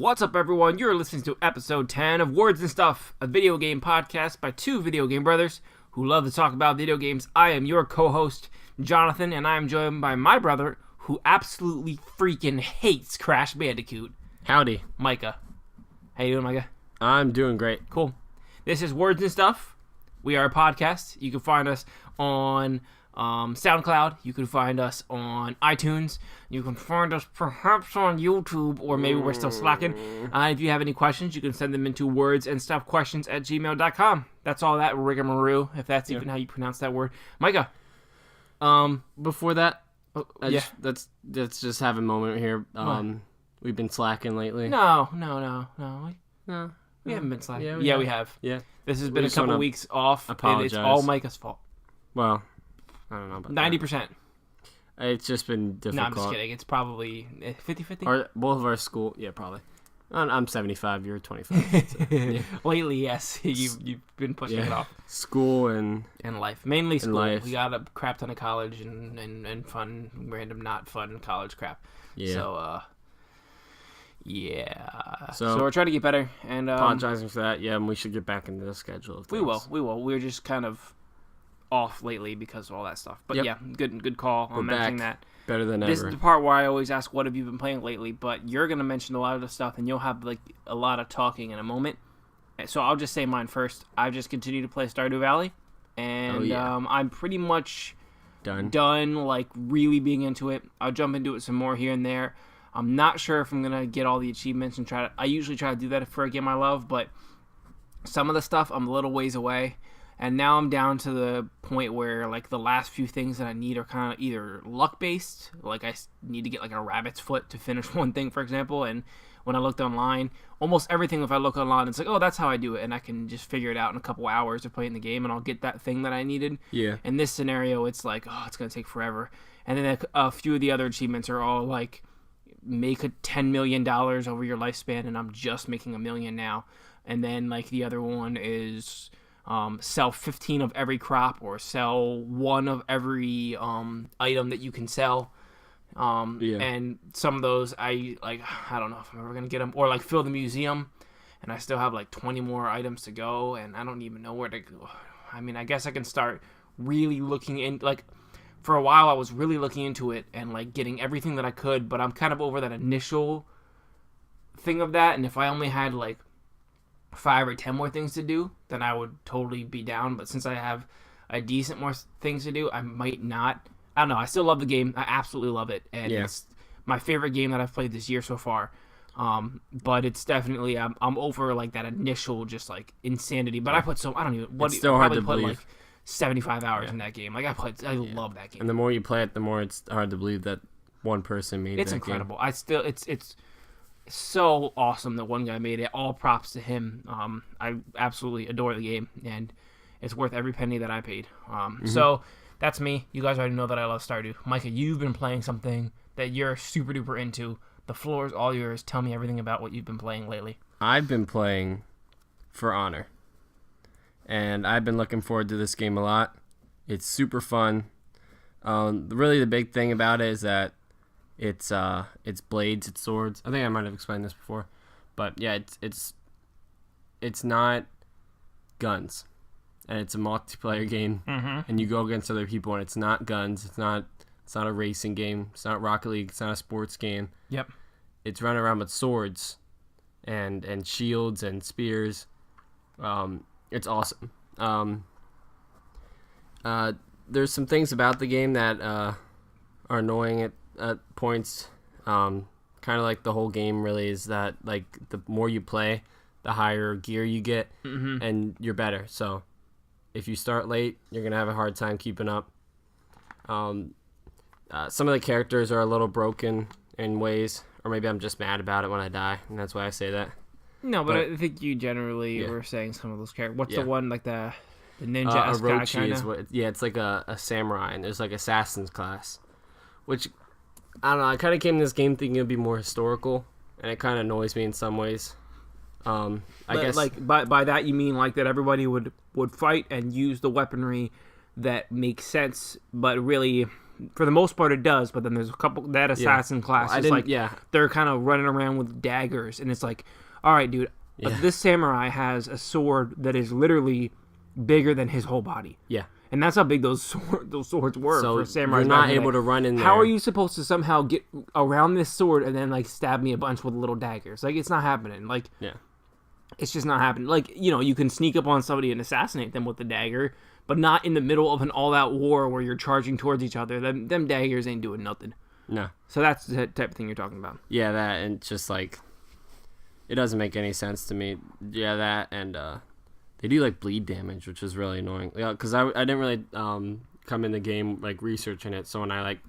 What's up, everyone? You're listening to episode 10 of Words and Stuff, a video game podcast by two video game brothers who love to talk about video games. I am your co-host, Jonathan, and I am joined by my brother, who absolutely freaking hates Crash Bandicoot. Howdy. Micah. How you doing, Micah? I'm doing great. Cool. This is Words and Stuff. We are a podcast. You can find us on SoundCloud. You can find us on iTunes. You can find us perhaps on YouTube, or maybe we're still slacking. If you have any questions, you can send them into wordsandstuffquestions@gmail.com. That's all that rigmarole, if that's even how you pronounce that word. Micah. Before that, let's just have a moment here. We've been slacking lately. No. We haven't been slacking. Yeah, we have. Yeah. This has been a couple weeks off, and it's all Micah's fault. Well, I don't know about 90%. It's just been difficult. No, I'm just kidding. It's probably 50-50. Or both of our school, probably. I'm 75, you're 25. So, yeah. Lately, yes. You've been pushing it off. School and life. Mainly school. Life. We got a crap ton of college and fun, random not fun college crap. Yeah. So, yeah. So we're trying to get better. And apologizing for that. Yeah, and we should get back into the schedule of things. We will. We're just kind of off lately because of all that stuff. But yeah, good call on mentioning that. Better than This ever. is the part where I always ask, what have you been playing lately? But you're going to mention a lot of the stuff, and you'll have like a lot of talking in a moment. So I'll just say mine first. I've just continued to play Stardew Valley, and I'm pretty much done like really being into it. I'll jump into it some more here and there. I'm not sure if I'm going to get all the achievements and I usually try to do that for a game I love, but some of the stuff I'm a little ways away. And now I'm down to the point where, like, the last few things that I need are kind of either luck-based, like I need to get, like, a rabbit's foot to finish one thing, for example, and when I looked online, almost everything, if I look online, it's like, oh, that's how I do it, and I can just figure it out in a couple hours of playing the game, and I'll get that thing that I needed. Yeah. In this scenario, it's like, oh, it's going to take forever. And then a few of the other achievements are all, like, make a $10 million over your lifespan, and I'm just making $1 million now. And then, like, the other one is sell 15 of every crop, or sell one of every item that you can sell. And some of those I don't know if I'm ever gonna get them, or like fill the museum, and I still have like 20 more items to go, and I don't even know where to go. I mean, I guess I can start really looking in, like, for a while I was really looking into it and like getting everything that I could, but I'm kind of over that initial thing of that, and if I only had like 5 or 10 more things to do, then I would totally be down. But since I have a decent more things to do, I might not. I don't know. I still love the game. I absolutely love it, and it's my favorite game that I've played this year so far. But it's definitely I'm over like that initial just like insanity. But I put I don't even. It's still hard to believe. Like 75 hours in that game. Like I love that game. And the more you play it, the more it's hard to believe that one person made it. It's incredible. Game. It's so awesome that one guy made it. All props to him. I absolutely adore the game, and it's worth every penny that I paid. So that's me. You guys already know that I love Stardew. Micah, you've been playing something that you're super duper into. The floor is all yours. Tell me everything about what you've been playing lately. I've been playing For Honor, and I've been looking forward to this game a lot. It's super fun. Really, the big thing about it is that it's blades, it's swords. I think I might have explained this before, but yeah, it's not guns, and it's a multiplayer game, and you go against other people, and it's not guns. It's not a racing game. It's not Rocket League. It's not a sports game. Yep. It's running around with swords, and shields and spears. It's awesome. There's some things about the game that are annoying at points. Kind of like the whole game really is that, like, the more you play, the higher gear you get, and you're better. So if you start late, you're gonna have a hard time keeping up. Some of the characters are a little broken in ways, or maybe I'm just mad about it when I die, and that's why I say that. No, but I think you generally were saying some of those characters. What's the one, like the ninja guy kind of? It's like a samurai, and there's like assassin's class, which, I don't know, I kind of came to this game thinking it would be more historical, and it kind of annoys me in some ways. I guess, like, by that you mean like that everybody would fight and use the weaponry that makes sense, but really for the most part it does, but then there's a couple that assassin class is like they're kind of running around with daggers, and it's like, all right, dude, this samurai has a sword that is literally bigger than his whole body. Yeah. And that's how big those swords were for samurais. You're not able to run in there. How are you supposed to somehow get around this sword and then like stab me a bunch with little daggers? Like, it's not happening. Like, it's just not happening. Like, you know, you can sneak up on somebody and assassinate them with the dagger, but not in the middle of an all-out war where you're charging towards each other. Them daggers ain't doing nothing. No. So that's the type of thing you're talking about. Yeah, that, and just like, it doesn't make any sense to me. Yeah, that, and they do like bleed damage, which is really annoying. Yeah, because I didn't really come in the game like researching it. So when I like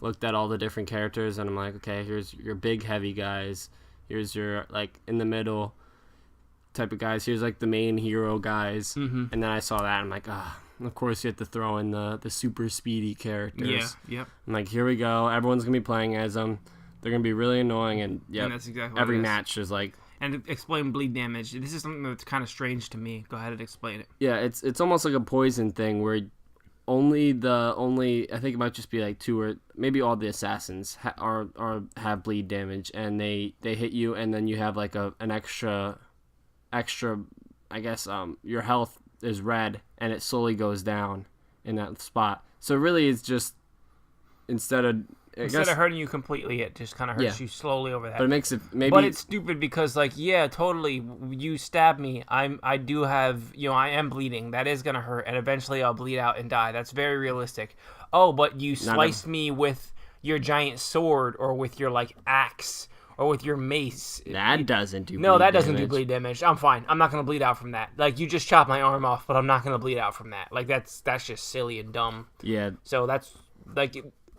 looked at all the different characters, and I'm like, okay, here's your big heavy guys. Here's your like in the middle type of guys. Here's like the main hero guys. And then I saw that, and I'm like, of course you have to throw in the super speedy characters. Yeah, yep. I'm like, here we go. Everyone's gonna be playing as them. They're gonna be really annoying, and and that's exactly every match is like. And explain bleed damage. This is something that's kind of strange to me. Go ahead and explain it. Yeah, it's almost like a poison thing where only I think it might just be like 2 or maybe all the assassins have bleed damage, and they hit you, and then you have like an extra I guess your health is red, and it slowly goes down in that spot. So really, it's just instead of hurting you completely, it just kind of hurts you slowly over that. But it makes it maybe. But it's stupid because, like, yeah, totally. You stab me. I do have, you know, I am bleeding. That is gonna hurt, and eventually I'll bleed out and die. That's very realistic. Oh, but you sliced me with your giant sword, or with your like axe, or with your mace. That doesn't do. No, that doesn't do bleed damage. I'm fine. I'm not gonna bleed out from that. Like, you just chopped my arm off, but I'm not gonna bleed out from that. Like, that's just silly and dumb. Yeah. So that's like.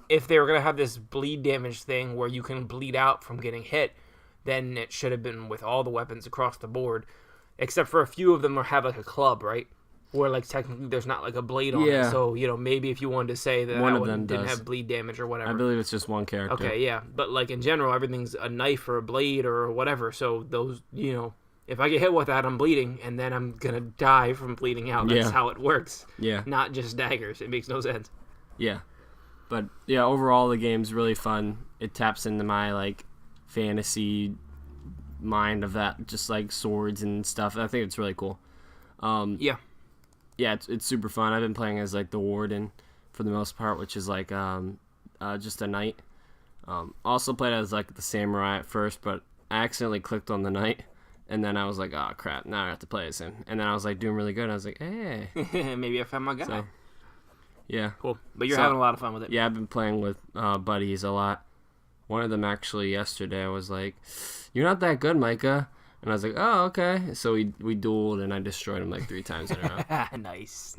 If they were going to have this bleed damage thing where you can bleed out from getting hit, then it should have been with all the weapons across the board, except for a few of them have like a club, right? Where like technically there's not like a blade on it. So, you know, maybe if you wanted to say that one that of them didn't have bleed damage or whatever. I believe it's just one character. Okay, yeah. But like in general, everything's a knife or a blade or whatever. So those, you know, if I get hit with that, I'm bleeding, and then I'm going to die from bleeding out. That's how it works. Yeah. Not just daggers. It makes no sense. Yeah. But yeah, overall the game's really fun. It taps into my like fantasy mind of that, just like swords and stuff. I think it's really cool. Yeah, it's super fun. I've been playing as like the warden for the most part, which is like just a knight. Also played as like the samurai at first, but I accidentally clicked on the knight, and then I was like, oh crap, now I have to play as him. And then I was like doing really good. And I was like, hey, maybe I found my guy. So, yeah. Cool. But you're having a lot of fun with it. Yeah, I've been playing with buddies a lot. One of them actually yesterday was like, you're not that good, Micah. And I was like, oh, okay. So we dueled, and I destroyed him like 3 times in a row. Nice.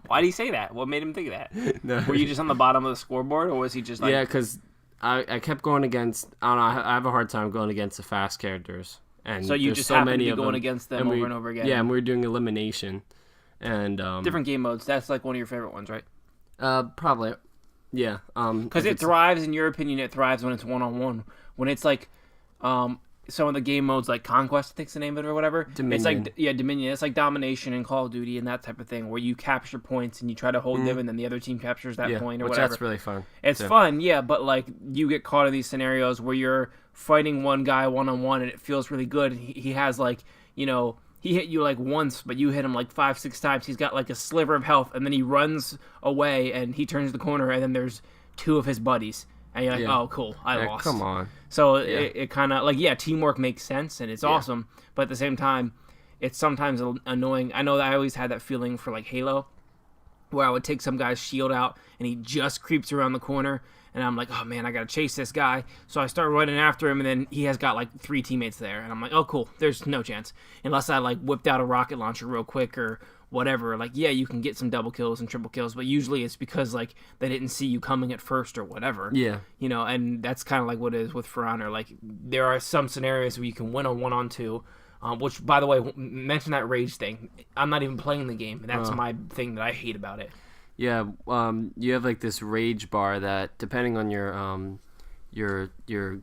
Why did he say that? What made him think of that? No. Were you just on the bottom of the scoreboard, or was he just like... Yeah, because I kept going against... I don't know. I have a hard time going against the fast characters. And so you just happened to be going against them over and over again. Yeah, and we were doing elimination. And different game modes. That's like one of your favorite ones, right? Probably. Yeah. Because it thrives, in your opinion, it thrives when it's one-on-one. When it's like some of the game modes, like Conquest, I think's the name of it or whatever. Dominion. It's like, yeah, Dominion. It's like Domination and Call of Duty and that type of thing, where you capture points and you try to hold them, and then the other team captures that point or whatever. That's really fun. It's fun, yeah, but like you get caught in these scenarios where you're fighting one guy one-on-one, and it feels really good. He has like, you know... He hit you like once, but you hit him like 5-6 times. He's got like a sliver of health, and then he runs away, and he turns the corner, and then there's 2 of his buddies. And you're like, oh, cool, I lost. Come on. So it kind of, like, yeah, teamwork makes sense, and it's awesome. But at the same time, it's sometimes annoying. I know that I always had that feeling for, like, Halo, where I would take some guy's shield out, and he just creeps around the corner, and I'm like, oh, man, I got to chase this guy. So I start running after him, and then he has got, like, 3 teammates there. And I'm like, oh, cool, there's no chance. Unless I, like, whipped out a rocket launcher real quick or whatever. Like, yeah, you can get some double kills and triple kills, but usually it's because, like, they didn't see you coming at first or whatever. Yeah. You know, and that's kind of like what it is with For Honor. Like, there are some scenarios where you can win a 1-on-2, which, by the way, mention that rage thing. I'm not even playing the game, and that's my thing that I hate about it. Yeah, you have like this rage bar that, depending on your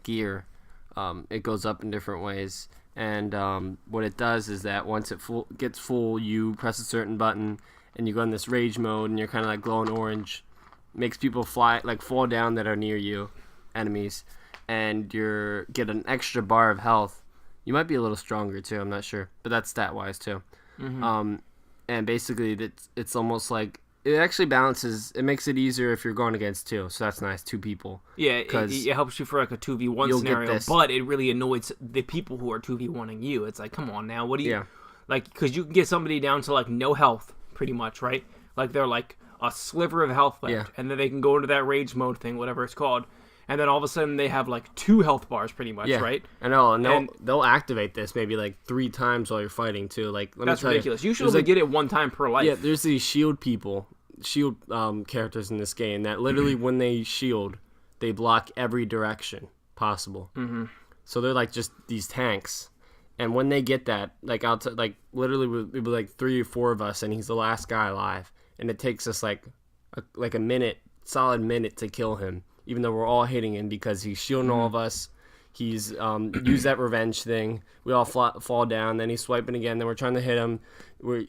gear, it goes up in different ways. And what it does is that once it gets full, you press a certain button, and you go in this rage mode, and you're kind of like glowing orange. makes people fall down that are near you, enemies, and get an extra bar of health. You might be a little stronger too. I'm not sure, but that's stat wise too. Mm-hmm. And basically, it's almost like it actually balances. It makes it easier if you're going against two, so that's nice. 2 people. Yeah, it helps you for like a 2v1 scenario, but it really annoys the people who are 2v1ing you. It's like, come on now, what do you like? Because you can get somebody down to like no health, pretty much, right? Like they're like a sliver of health left, and then they can go into that rage mode thing, whatever it's called. And then all of a sudden they have like 2 health bars pretty much, right? I know, and they'll activate this maybe like 3 times while you're fighting too. Like that's ridiculous. You should only get it 1 time per life. Yeah, there's these shield characters in this game that literally when they shield, they block every direction possible. Mm-hmm. So they're like just these tanks. And when they get that, like literally it'll be like 3 or 4 of us, and he's the last guy alive, and it takes us like a minute, solid minute to kill him. Even though we're all hitting him because he's shielding all of us. He's used that revenge thing. We all fall down. Then he's swiping again. Then we're trying to hit him.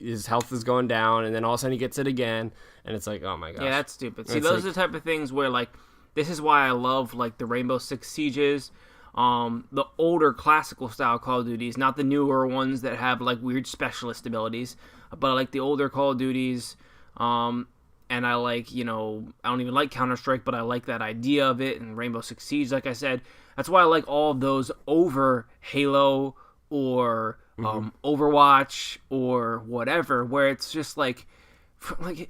His health is going down. And then all of a sudden he gets it again. And it's like, oh my gosh. Yeah, that's stupid. See, those are the type of things where, like, this is why I love, like, the Rainbow Six Sieges, the older classical style Call of Duties, not the newer ones that have, like, weird specialist abilities. But I like the older Call of Duties. And I like, I don't even like Counter-Strike, but I like that idea of it, and Rainbow Six Siege, like I said. That's why I like all of those over Halo or Overwatch or whatever, where it's just like,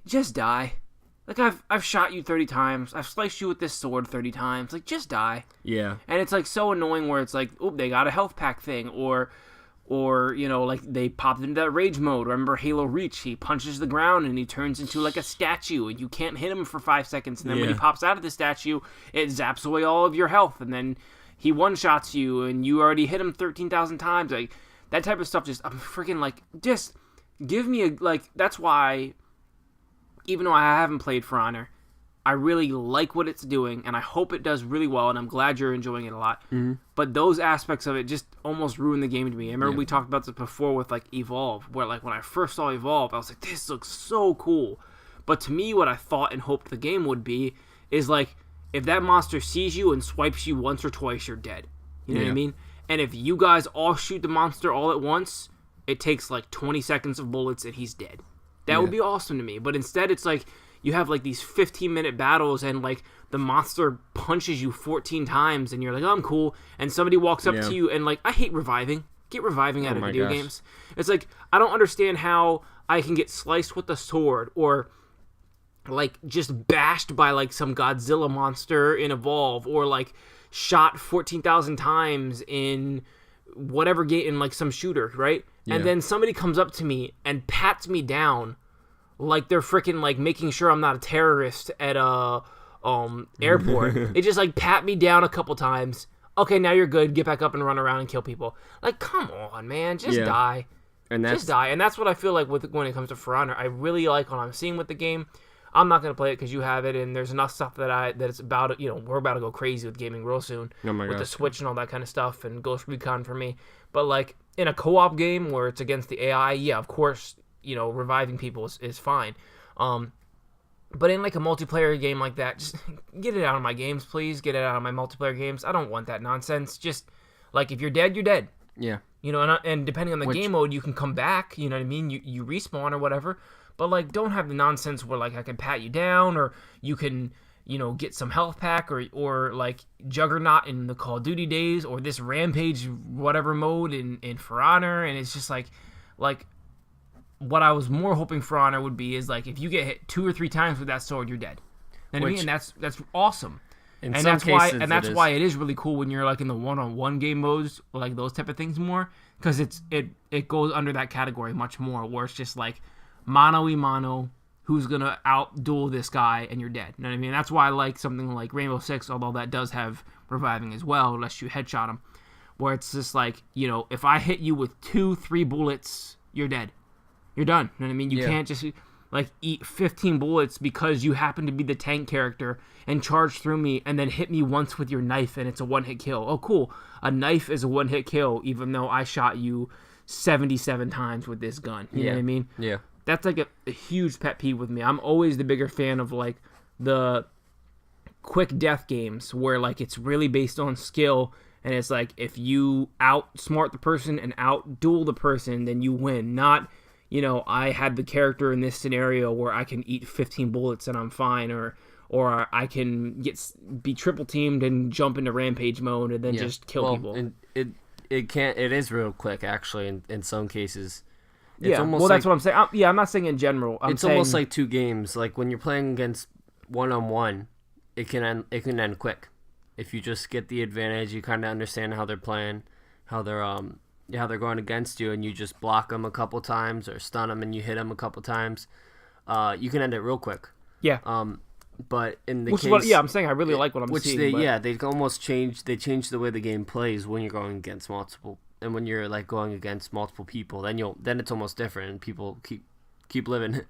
just die. Like, I've shot you 30 times. I've sliced you with this sword 30 times. Like, just die. Yeah. And it's, like, so annoying where it's like, oop, they got a health pack thing, or like they popped into that rage mode. Remember Halo Reach? He punches the ground and he turns into like a statue, and you can't hit him for 5 seconds. And then when he pops out of the statue, it zaps away all of your health, and then he one-shots you, and you already hit him 13,000 times. Like that type of stuff. I'm freaking like, just give me That's why, even though I haven't played For Honor, I really like what it's doing, and I hope it does really well, and I'm glad you're enjoying it a lot. Mm-hmm. But those aspects of it just almost ruined the game to me. I remember we talked about this before with, like, Evolve, where, like, when I first saw Evolve, I was like, this looks so cool. But to me, what I thought and hoped the game would be is, like, if that monster sees you and swipes you once or twice, you're dead. You know what I mean? And if you guys all shoot the monster all at once, it takes, like, 20 seconds of bullets and he's dead. That would be awesome to me. But instead, it's like, you have, like, these 15-minute battles, and, like, the monster punches you 14 times, and you're like, oh, I'm cool. And somebody walks up to you, and, like, I hate reviving. Get reviving out of video games. It's like, I don't understand how I can get sliced with a sword, or, like, just bashed by, like, some Godzilla monster in Evolve, or, like, shot 14,000 times in whatever game, in, like, some shooter, right? Yeah. And then somebody comes up to me and pats me down like they're freaking, like, making sure I'm not a terrorist at a airport. They just, like, pat me down a couple times. Okay, now you're good. Get back up and run around and kill people. Like, come on, man. Just die. Just die. And that's what I feel like when it comes to For Honor. I really like what I'm seeing with the game. I'm not going to play it because you have it, and there's enough stuff that it's about, we're about to go crazy with gaming real soon. With the Switch and all that kind of stuff, and Ghost Recon for me. But, like, in a co-op game where it's against the AI, yeah, of course, reviving people is fine. But in, like, a multiplayer game like that, just get it out of my games, please. Get it out of my multiplayer games. I don't want that nonsense. Just, like, if you're dead, you're dead. Yeah. And depending on the game mode, you can come back, you know what I mean? You respawn or whatever. But, like, don't have the nonsense where, like, I can pat you down, or you can, get some health pack, or like, Juggernaut in the Call of Duty days, or this Rampage whatever mode in For Honor, and it's just, like, what I was more hoping For Honor would be is, like, if you get hit 2 or 3 times with that sword, you're dead. You know what I mean? And that's awesome. And that's why it is really cool when you're, like, in the one-on-one game modes, like those type of things more, because it goes under that category much more, where it's just like mano-y-mano, who's gonna out-duel this guy, and you're dead. You know what I mean? That's why I like something like Rainbow Six, although that does have reviving as well, unless you headshot him, where it's just like, if I hit you with 2-3 bullets, you're dead. You're done. You know what I mean? You can't just, like, eat 15 bullets because you happen to be the tank character and charge through me and then hit me once with your knife and it's a one-hit kill. Oh, cool. A knife is a one-hit kill even though I shot you 77 times with this gun. You know what I mean? Yeah. That's, like, a huge pet peeve with me. I'm always the bigger fan of, like, the quick death games where like it's really based on skill, and it's like if you outsmart the person and outduel the person, then you win. Not, I had the character in this scenario where I can eat 15 bullets and I'm fine, or I can be triple teamed and jump into rampage mode and then just kill people. And it is real quick actually in some cases. It's almost that's what I'm saying. I'm not saying in general. It's almost like two games. Like when you're playing against one-on-one, it can end quick. If you just get the advantage, you kind of understand how they're playing, how they're going against you, and you just block them a couple times or stun them and you hit them a couple times, you can end it real quick. Yeah. But in the I'm saying I really like what I'm seeing. They almost change the way the game plays when you're going against multiple, and when you're like going against multiple people, then it's almost different, and people keep living.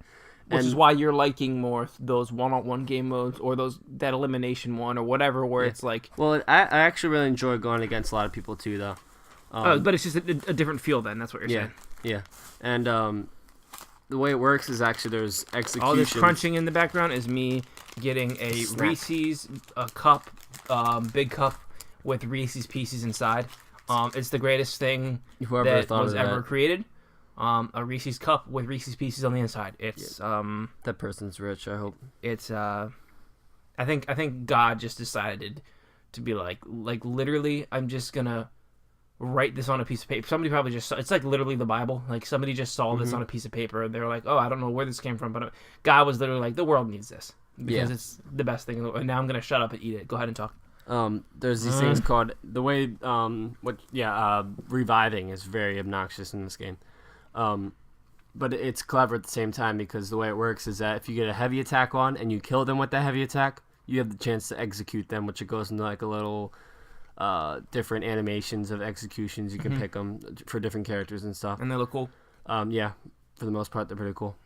Which is why you're liking more those one-on-one game modes or that elimination one or whatever, where it's like... Well, I actually really enjoy going against a lot of people too, though. But it's just a different feel then, that's what you're saying. Yeah, and the way it works is actually there's execution. All this crunching in the background is me getting a Reese's cup, big cup with Reese's Pieces inside. It's the greatest thing that was ever created. A Reese's cup with Reese's Pieces on the inside. It's that person's rich. I hope it's. I think God just decided to be like literally. I'm just gonna write this on a piece of paper. Somebody probably just saw, it's like literally the Bible. Like somebody just saw this on a piece of paper and they're like, oh, I don't know where this came from, but God was literally like, the world needs this because it's the best thing. And now I'm gonna shut up and eat it. Go ahead and talk. There's these things called the way reviving is very obnoxious in this game. But it's clever at the same time because the way it works is that if you get a heavy attack on and you kill them with that heavy attack, you have the chance to execute them, which it goes into like a little different animations of executions. You can pick them for different characters and stuff. And they look cool. Yeah, for the most part, they're pretty cool.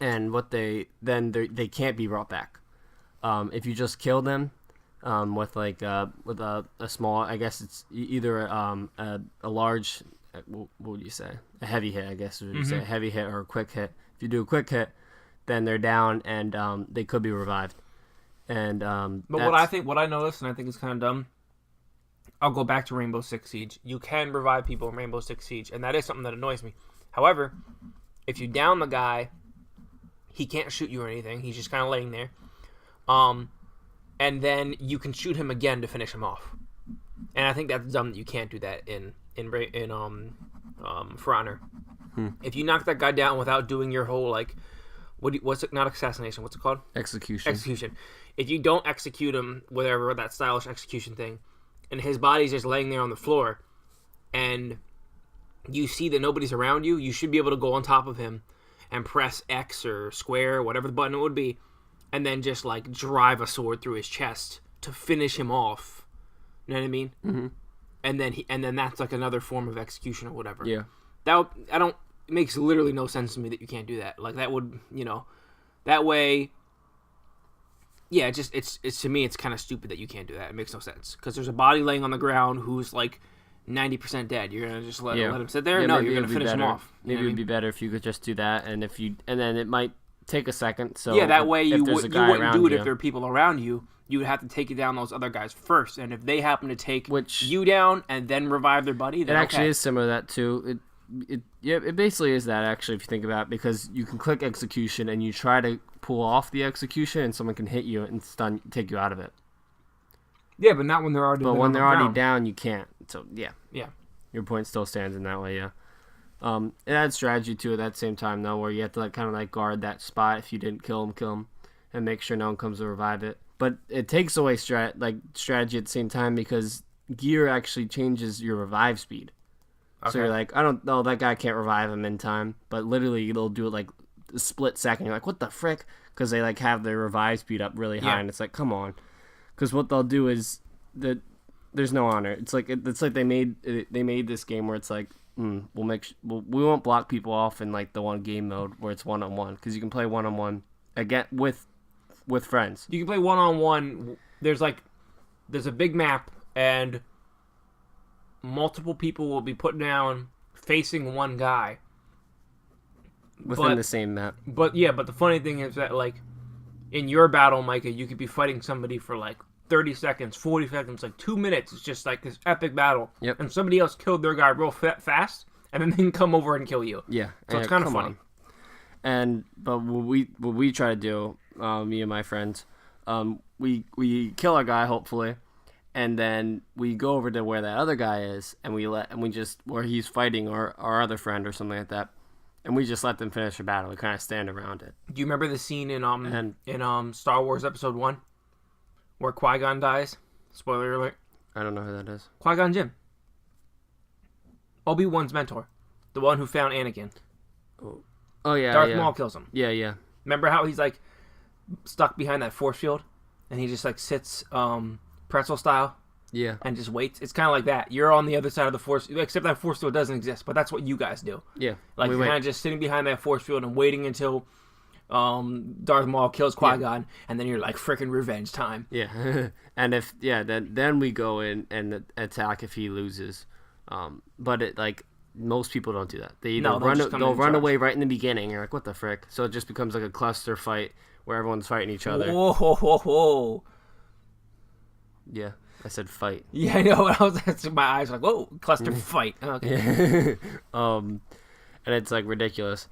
And what they can't be brought back. If you just kill them with a small, I guess it's either a large. What would you say? A heavy hit, I guess. Would you say a heavy hit or a quick hit? If you do a quick hit, then they're down and they could be revived. And but what I noticed, and I think it's kind of dumb. I'll go back to Rainbow Six Siege. You can revive people in Rainbow Six Siege, and that is something that annoys me. However, if you down the guy, he can't shoot you or anything. He's just kind of laying there. And then you can shoot him again to finish him off. And I think that's dumb that you can't do that in For Honor. If you knock that guy down without doing your whole what's it? Not assassination. What's it called? Execution. If you don't execute him, whatever that stylish execution thing, and his body's just laying there on the floor, and you see that nobody's around you, you should be able to go on top of him and press X or square, whatever the button it would be, and then just drive a sword through his chest to finish him off. You know what I mean? Mm-hmm. And then that's another form of execution or whatever. Yeah. It makes literally no sense to me that you can't do that. That would, that way. Yeah, it's to me it's kind of stupid that you can't do that. It makes no sense because there's a body laying on the ground who's 90% dead. You're gonna just let him sit there? No, you're gonna finish him off. Maybe it would be better if you could just do that, and then it might take a second. So yeah, that way you wouldn't do it if there are people around you. You would have to take down those other guys first, and if they happen to take you down and then revive their buddy, then it actually is similar to that too. It basically is that actually if you think about it, because you can click execution and you try to pull off the execution and someone can hit you and take you out of it. Yeah, but not when they're already. But when they're already down, you can't. So yeah, your point still stands in that way. Yeah. It adds strategy too at that same time though, where you have to kind of guard that spot. If you didn't kill him, and make sure no one comes to revive it. But it takes away strategy at the same time because gear actually changes your revive speed. Okay. So you're I don't know, that guy can't revive him in time, but literally they'll do it a split second. You're what the frick? Because they have their revive speed up really high, and it's come on. Because what they'll do is that there's no honor. It's they made this game where it's we won't block people off in the one game mode where it's 1-on-1 because you can play 1-on-1 again with friends. You can play 1-on-1. There's a big map and multiple people will be put down facing one guy within the same map. But the funny thing is that in your battle, Micah, you could be fighting somebody for like 30 seconds, 40 seconds, like 2 minutes. It's just like this epic battle. Yep. And somebody else killed their guy real fast, and then they can come over and kill you. Yeah. So it's kind of funny. But what we try to do, me and my friends, we kill our guy hopefully, and then we go over to where that other guy is, and we just where he's fighting our other friend or something like that, and we just let them finish the battle. We kind of stand around it. Do you remember the scene in Star Wars Episode 1 where Qui-Gon dies? Spoiler alert. I don't know who that is. Qui-Gon Jinn. Obi-Wan's mentor. The one who found Anakin. Oh yeah, Darth Maul kills him. Yeah. Remember how he's like stuck behind that force field, and he just like sits pretzel style, and just waits. It's kind of like that. You're on the other side of the force, except that force field doesn't exist. But that's what you guys do. Yeah, like you're kind of just sitting behind that force field and waiting until Darth Maul kills Qui-Gon, and then you're like freaking revenge time. Yeah, and then we go in and attack if he loses. But it like. Most people don't do that. They either they'll run away right in the beginning. You're like, what the frick? So it just becomes like a cluster fight where everyone's fighting each other. Whoa. Yeah, I said fight. Yeah, I know. My eyes were like, whoa, cluster fight. Okay. Yeah. And it's like ridiculous.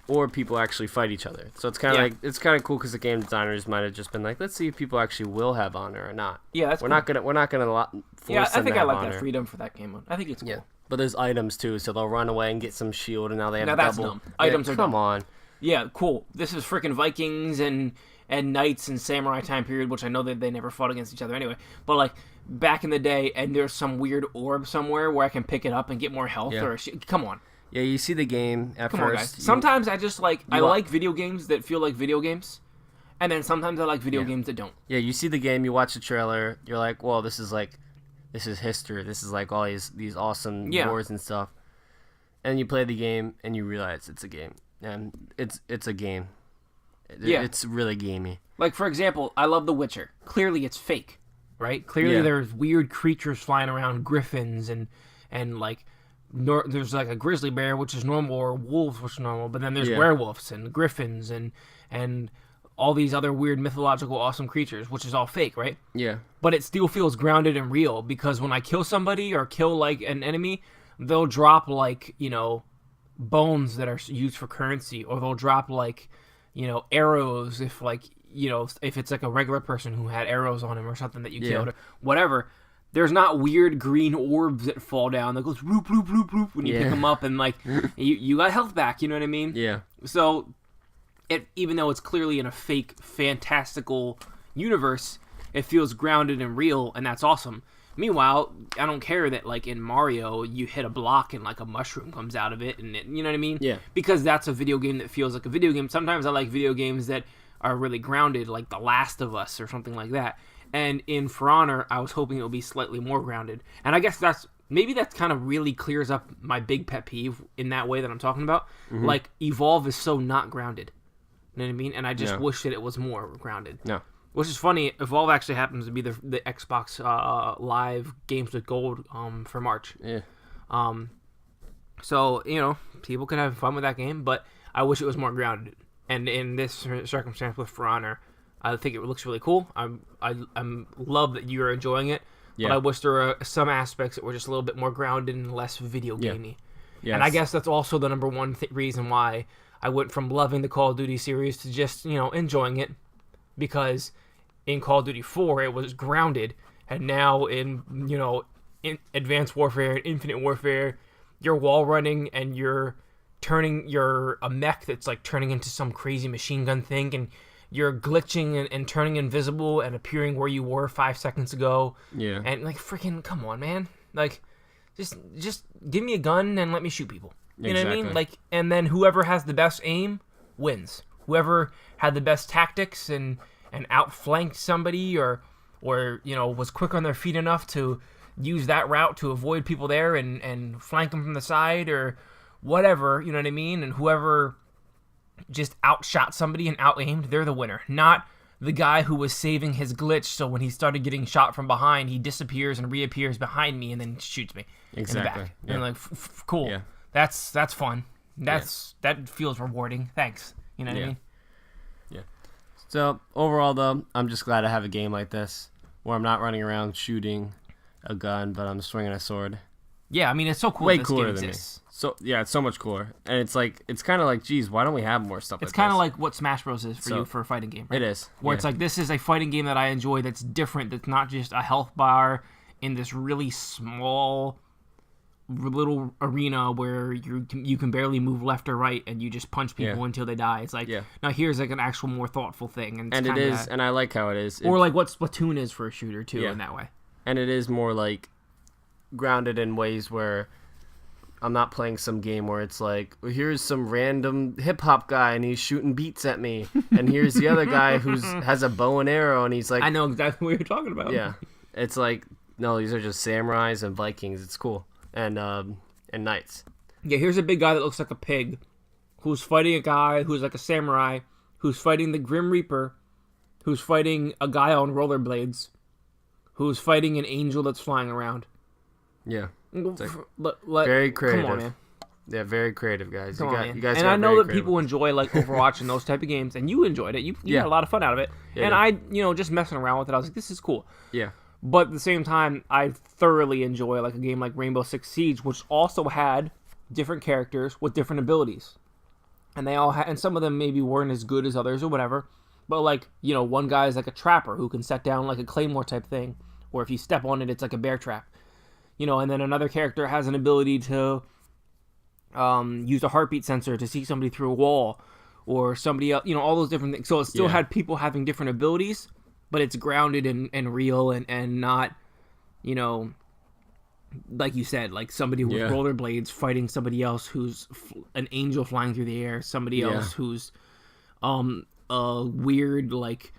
Or people actually fight each other. So it's kind of it's kind of cool because the game designers might have just been like, let's see if people actually will have honor or not. Yeah, that's we're not gonna force them to have honor. I think I like that freedom for that game. I think it's cool. Yeah. But there's items too, so they'll run away and get some shield, and now they have double. That's dumb. Items are dumb. Come on. Yeah, cool. This is freaking Vikings and knights and samurai time period, which I know that they never fought against each other anyway. But like back in the day, and there's some weird orb somewhere where I can pick it up and get more health or come on. Yeah, you see the game at first. On, guys. Sometimes I just like I like video games that feel like video games, and then sometimes I like video games that don't. Yeah, you see the game, you watch the trailer, you're like, well, this is history. This is like all these awesome wars and stuff. And you play the game and you realize it's a game. And it's a game. It's really gamey. Like, for example, I love The Witcher. Clearly it's fake, right? Clearly there's weird creatures flying around, griffins and like there's like a grizzly bear, which is normal, or wolves, which is normal, but then there's werewolves and griffins and all these other weird mythological awesome creatures, which is all fake, right? Yeah. But it still feels grounded and real because when I kill somebody or kill like an enemy, they'll drop like, bones that are used for currency, or they'll drop like, arrows if like, if it's like a regular person who had arrows on him or something that you killed or whatever. There's not weird green orbs that fall down that goes roop, roop, roop, roop when you pick them up and like you got health back, you know what I mean? Yeah. So even though it's clearly in a fake, fantastical universe, it feels grounded and real, and that's awesome. Meanwhile, I don't care that, like, in Mario, you hit a block and, like, a mushroom comes out of it, and you know what I mean? Yeah. Because that's a video game that feels like a video game. Sometimes I like video games that are really grounded, like The Last of Us or something like that. And in For Honor, I was hoping it would be slightly more grounded. And I guess maybe that kind of really clears up my big pet peeve in that way that I'm talking about. Mm-hmm. Like, Evolve is so not grounded. You know what I mean? And I just wish that it was more grounded. No. Which is funny. Evolve actually happens to be the Xbox Live Games with Gold for March. Yeah. So, people can have fun with that game, but I wish it was more grounded. And in this circumstance with For Honor, I think it looks really cool. I'm love that you're enjoying it. Yeah. But I wish there were some aspects that were just a little bit more grounded and less video gamey. Yes. And I guess that's also the number one reason why I went from loving the Call of Duty series to just, enjoying it. Because in Call of Duty 4, it was grounded. And now in Advanced Warfare and Infinite Warfare, you're wall running and you're a mech that's like turning into some crazy machine gun thing. And you're glitching and turning invisible and appearing where you were 5 seconds ago. Yeah. And like, freaking, come on, man. Like, just give me a gun and let me shoot people. You know what I mean? Like, and then whoever has the best aim wins. Whoever had the best tactics and outflanked somebody or was quick on their feet enough to use that route to avoid people there and flank them from the side or whatever, you know what I mean? And whoever just outshot somebody and out-aimed, they're the winner. Not the guy who was saving his glitch, so when he started getting shot from behind, he disappears and reappears behind me and then shoots me in the back. Yeah. And like, cool. Yeah. That's fun. That feels rewarding. Thanks. You know what I mean? Yeah. So overall, though, I'm just glad I have a game like this where I'm not running around shooting a gun, but I'm swinging a sword. Yeah, I mean, it's so cool. Way this cooler game than exists. me. So yeah, it's so much cooler, and it's kind of like, geez, why don't we have more stuff? It's like kind of this? like what Smash Bros is for you for a fighting game. Right? It is. Where it's like, this is a fighting game that I enjoy. That's different. That's not just a health bar in this really small little arena where you can barely move left or right, and you just punch people until they die. It's like, now here's like an actual more thoughtful thing, and it is, and I like how it is. Or like what Splatoon is for a shooter too, in that way. And it is more like grounded in ways where I'm not playing some game where it's like, well, here's some random hip hop guy and he's shooting beats at me, and here's the other guy has a bow and arrow and he's like, I know exactly what you're talking about. Yeah, it's like, no, these are just samurais and Vikings. It's cool. And knights. Yeah, here's a big guy that looks like a pig, who's fighting a guy who's like a samurai, who's fighting the Grim Reaper, who's fighting a guy on rollerblades, who's fighting an angel that's flying around. Yeah. Like, very creative. Come on, man. Yeah, very creative, guys. You guys. And I know that people enjoy like Overwatch and those type of games, and you enjoyed it. You had a lot of fun out of it. Yeah, and I, just messing around with it, I was like, this is cool. Yeah. But at the same time, I thoroughly enjoy like a game like Rainbow Six Siege, which also had different characters with different abilities, and they all had, and some of them maybe weren't as good as others or whatever. But like, one guy is like a trapper who can set down like a claymore type thing, or if you step on it, it's like a bear trap. And then another character has an ability to use a heartbeat sensor to see somebody through a wall, or somebody else, all those different things. So it still had people having different abilities, but it's grounded and real and not, like you said, like somebody with rollerblades fighting somebody else who's an angel flying through the air, somebody else who's a weird, like,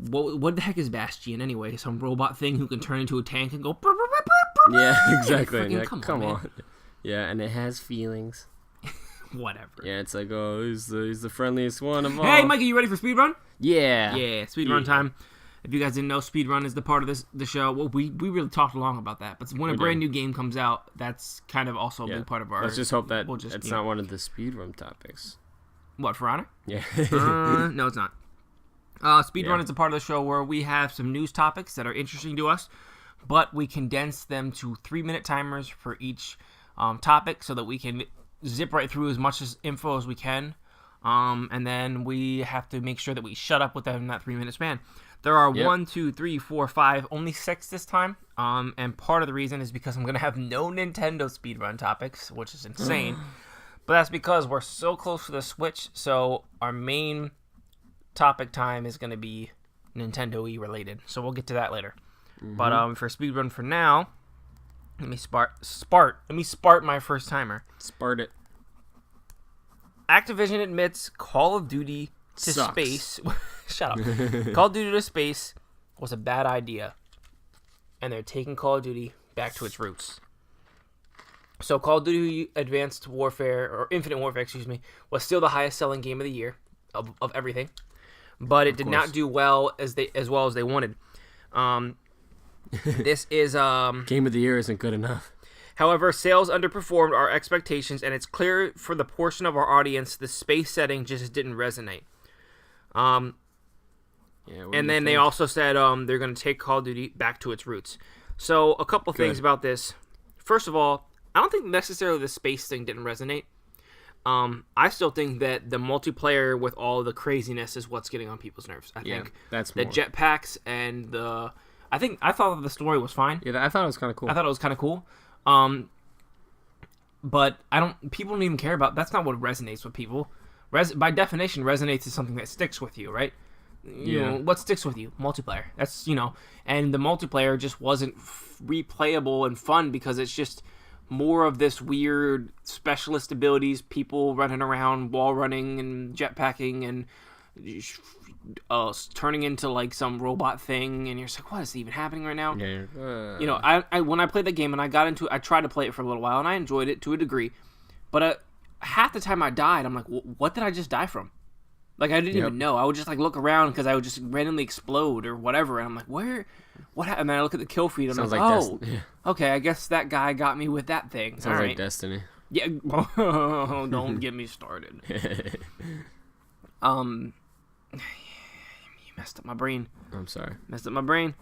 what the heck is Bastion anyway? Some robot thing who can turn into a tank and go... Yeah, exactly. Freaking, come on. Yeah, and it has feelings. Whatever. Yeah, it's like, oh, he's the friendliest one of all. Hey, Mike, are you ready for speedrun? Yeah. Yeah, speedrun time. If you guys didn't know, speedrun is the part of the show. Well, we really talked long about that. But when a brand new game comes out, that's kind of also a big part of our... Let's just hope that it's not one of the speedrun topics. What, For Honor? Yeah. No, it's not. Speedrun is a part of the show where we have some news topics that are interesting to us, but we condense them to 3-minute timers for each topic so that we can zip right through as much info as we can. And then we have to make sure that we shut up within that 3-minute span. There are 1, 2, 3, 4, 5, only 6 this time. And part of the reason is because I'm going to have no Nintendo speedrun topics, which is insane. But that's because we're so close to the Switch, so our main topic time is going to be Nintendo-y related. So we'll get to that later. Mm-hmm. But for speedrun for now, let me spart my first timer. Spart it. Activision admits Call of Duty to space. Shut up. Call of Duty to space was a bad idea, and they're taking Call of Duty back to its roots. So Call of Duty Advanced Warfare, or Infinite Warfare, was still the highest selling game of the year of everything, but it did not do well as well as they wanted. This is game of the year isn't good enough. However, sales underperformed our expectations, and it's clear for the portion of our audience the space setting just didn't resonate. And then they also said they're going to take Call of Duty back to its roots. So a couple things about this. First of all, I don't think necessarily the space thing didn't resonate. I still think that the multiplayer with all the craziness is what's getting on people's nerves. I think that's the jetpacks and I thought the story was fine. Yeah, I thought it was kind of cool. But people don't even care about, that's not what resonates with people. By definition, resonates is something that sticks with you, right? You know, what sticks with you? Multiplayer. That's, and the multiplayer just wasn't replayable and fun because it's just more of this weird specialist abilities, people running around, wall running and jetpacking and turning into like some robot thing, and you're just like, what is even happening right now? I when I played the game and I got into it, I tried to play it for a little while and I enjoyed it to a degree, but half the time I died, I'm like, what did I just die from? Like, I didn't even know. I would just like look around because I would just randomly explode or whatever, and I'm like, what happened? And then I look at the kill feed and I'm like, okay, I guess that guy got me with that thing. Sounds like Destiny. Yeah, don't get me started. Messed up my brain. I'm sorry. Messed up my brain.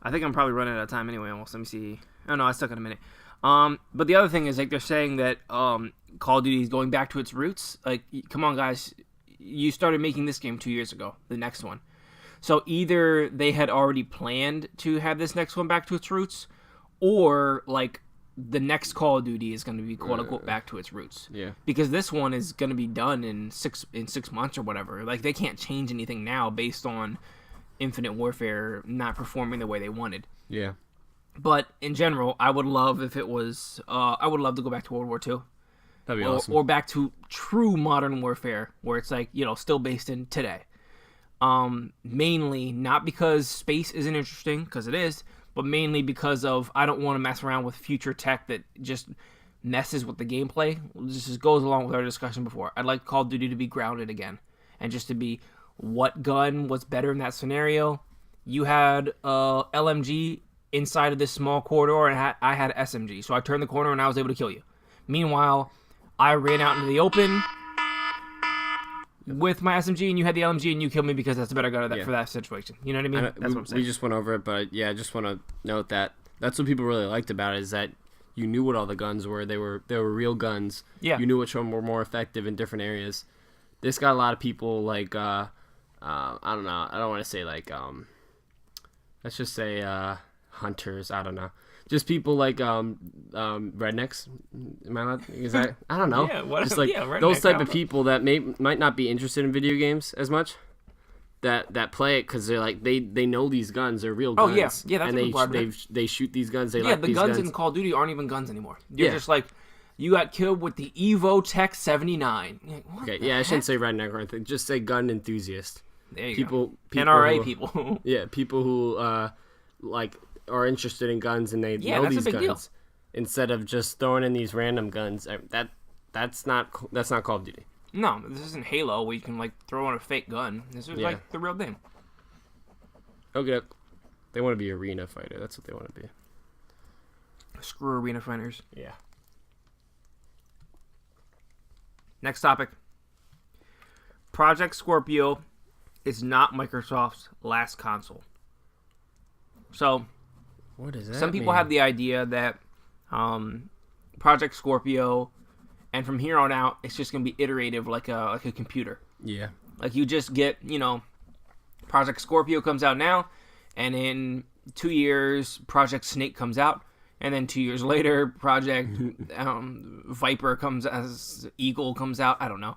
I think I'm probably running out of time anyway. Almost. Let me see. Oh no, I stuck in a minute. But the other thing is like they're saying that Call of Duty is going back to its roots. Like, come on, guys, you started making this game 2 years ago. The next one. So either they had already planned to have this next one back to its roots, or like the next Call of Duty is going to be quote unquote back to its roots. Yeah. Because this one is going to be done in 6 months or whatever. Like they can't change anything now based on Infinite Warfare not performing the way they wanted. Yeah. But in general, I would love if it was. I would love to go back to World War II. That'd be awesome. Or back to true modern warfare, where it's like, you know, still based in today. Mainly not because space isn't interesting, because it is, but mainly because of I don't want to mess around with future tech that just messes with the gameplay. This just goes along with our discussion before. I'd like Call of Duty to be grounded again, and just to be what gun was better in that scenario. You had LMG inside of this small corridor, and I had SMG, so I turned the corner and I was able to kill you. Meanwhile, I ran out into the open with my SMG, and you had the LMG, and you killed me because that's a better gun for that situation. You know what I mean? That's what I'm saying. We just went over it, but yeah, I just want to note that that's what people really liked about it, is that you knew what all the guns were. They were real guns. Yeah. You knew which one were more effective in different areas. This got a lot of people like I don't know. I don't want to say like let's just say hunters. I don't know. Just people like rednecks. Am I allowed? Is that? I don't know. Yeah, just like those type of people that might not be interested in video games as much. That play it because they're like they know these guns are real guns. Oh yeah, that's and they shoot these guns. They like the these guns in Call of Duty aren't even guns anymore. You're just like, you got killed with the Evo Tech 79. Like, okay, yeah, I shouldn't say redneck or anything. Just say gun enthusiast. There you go. People NRA people. Yeah, people who like are interested in guns and they know these guns deal. Instead of just throwing in these random guns. That's not Call of Duty. No, this isn't Halo where you can like throw in a fake gun. This is like the real thing. Okay, they want to be arena fighter. That's what they want to be. Screw arena fighters. Yeah. Next topic. Project Scorpio is not Microsoft's last console. So, what does that some people mean? have the idea that Project Scorpio, and from here on out, it's just going to be iterative like a computer. Yeah. Like you just get, Project Scorpio comes out now, and in 2 years, Project Snake comes out, and then 2 years later, Project Viper comes as Eagle comes out. I don't know.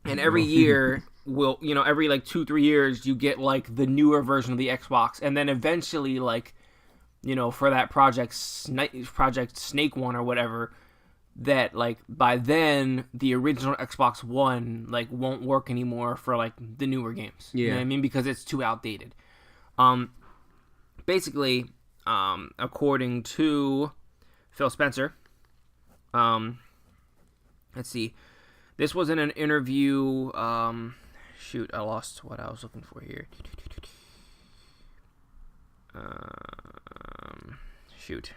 And every year every like 2-3 years, you get like the newer version of the Xbox, and then eventually for that Project Snake one or whatever, that like by then the original Xbox One like won't work anymore for like the newer games. Yeah. You know what I mean? Because it's too outdated. Basically, according to Phil Spencer, let's see. This was in an interview. Shoot, I lost what I was looking for here. Shoot.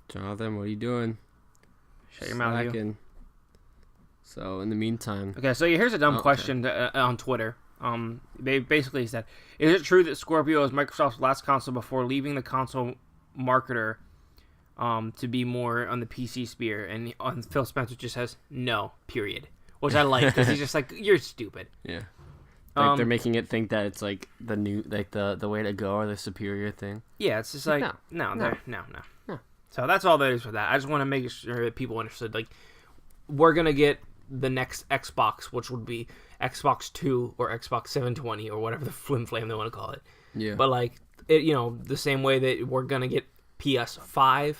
Jonathan, what are you doing? Shut your mouth, you. So, in the meantime... Okay, so here's a dumb question on Twitter. They basically said, is it true that Scorpio is Microsoft's last console before leaving the console marketer to be more on the PC sphere? And Phil Spencer just says, no, period. Which I like, because he's just like, you're stupid. Yeah. Like they're making it think that it's like the new, like the way to go or the superior thing. Yeah, it's just like, no. So that's all there is for that. I just want to make sure that people understood, like, we're going to get the next Xbox, which would be Xbox 2 or Xbox 720 or whatever the flim flam they want to call it. Yeah. But like, the same way that we're going to get PS5,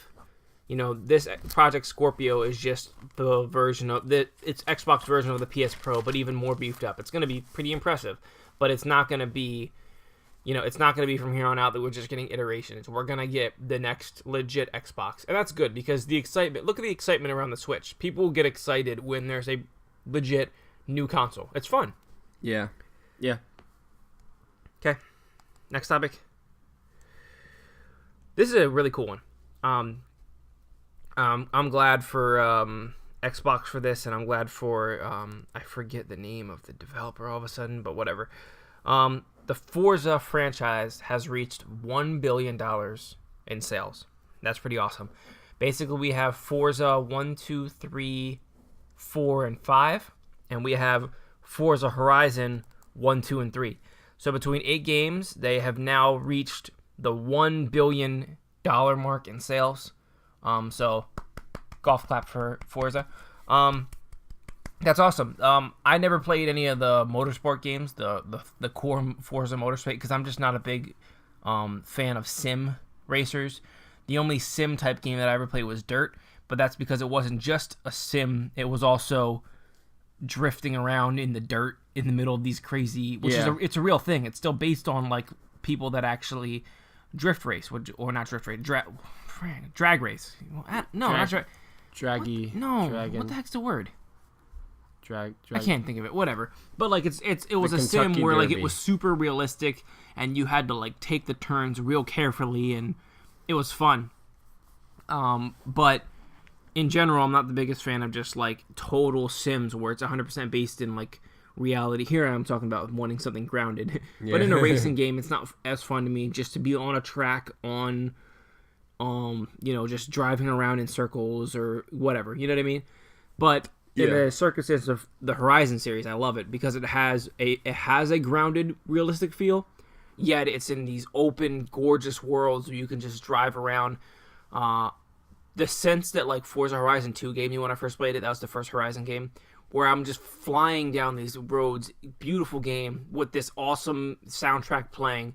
this Project Scorpio is just the version of it's Xbox version of the PS Pro, but even more beefed up. It's going to be pretty impressive, but it's not going to be, it's not going to be from here on out that we're just getting iterations. We're going to get the next legit Xbox, and that's good because the excitement. Look at the excitement around the Switch. People get excited when there's a legit new console. It's fun. Yeah. Yeah. Okay. Next topic. This is a really cool one. I'm glad for Xbox for this, and I'm glad for I forget the name of the developer all of a sudden, but whatever. The Forza franchise has reached $1 billion in sales. That's pretty awesome. Basically, we have Forza 1, 2, 3, 4, and 5, and we have Forza Horizon 1, 2, and 3. So between 8 games, they have now reached the $1 billion mark in sales. So golf clap for Forza. That's awesome. I never played any of the motorsport games, the core Forza Motorsport, because I'm just not a big fan of sim racers. The only sim type game that I ever played was Dirt, but that's because it wasn't just a sim. It was also drifting around in the dirt in the middle of these crazy, it's a real thing. It's still based on like people that actually drift race, or not drift race, drag race. Not draggy. Dragon. What the heck's the word? Drag. I can't think of it. Whatever. But like it was a sim where like it was super realistic, and you had to like take the turns real carefully, and it was fun. But in general, I'm not the biggest fan of just like total sims where it's 100% based in like reality. Here I'm talking about wanting something grounded. Yeah. But in a racing game, it's not as fun to me just to be on a track on just driving around in circles or whatever. You know what I mean? But in the circumstances of the Horizon series, I love it because it has a grounded, realistic feel. Yet it's in these open, gorgeous worlds where you can just drive around. The sense that like Forza Horizon 2 gave me when I first played it, that was the first Horizon game, where I'm just flying down these roads, beautiful game with this awesome soundtrack playing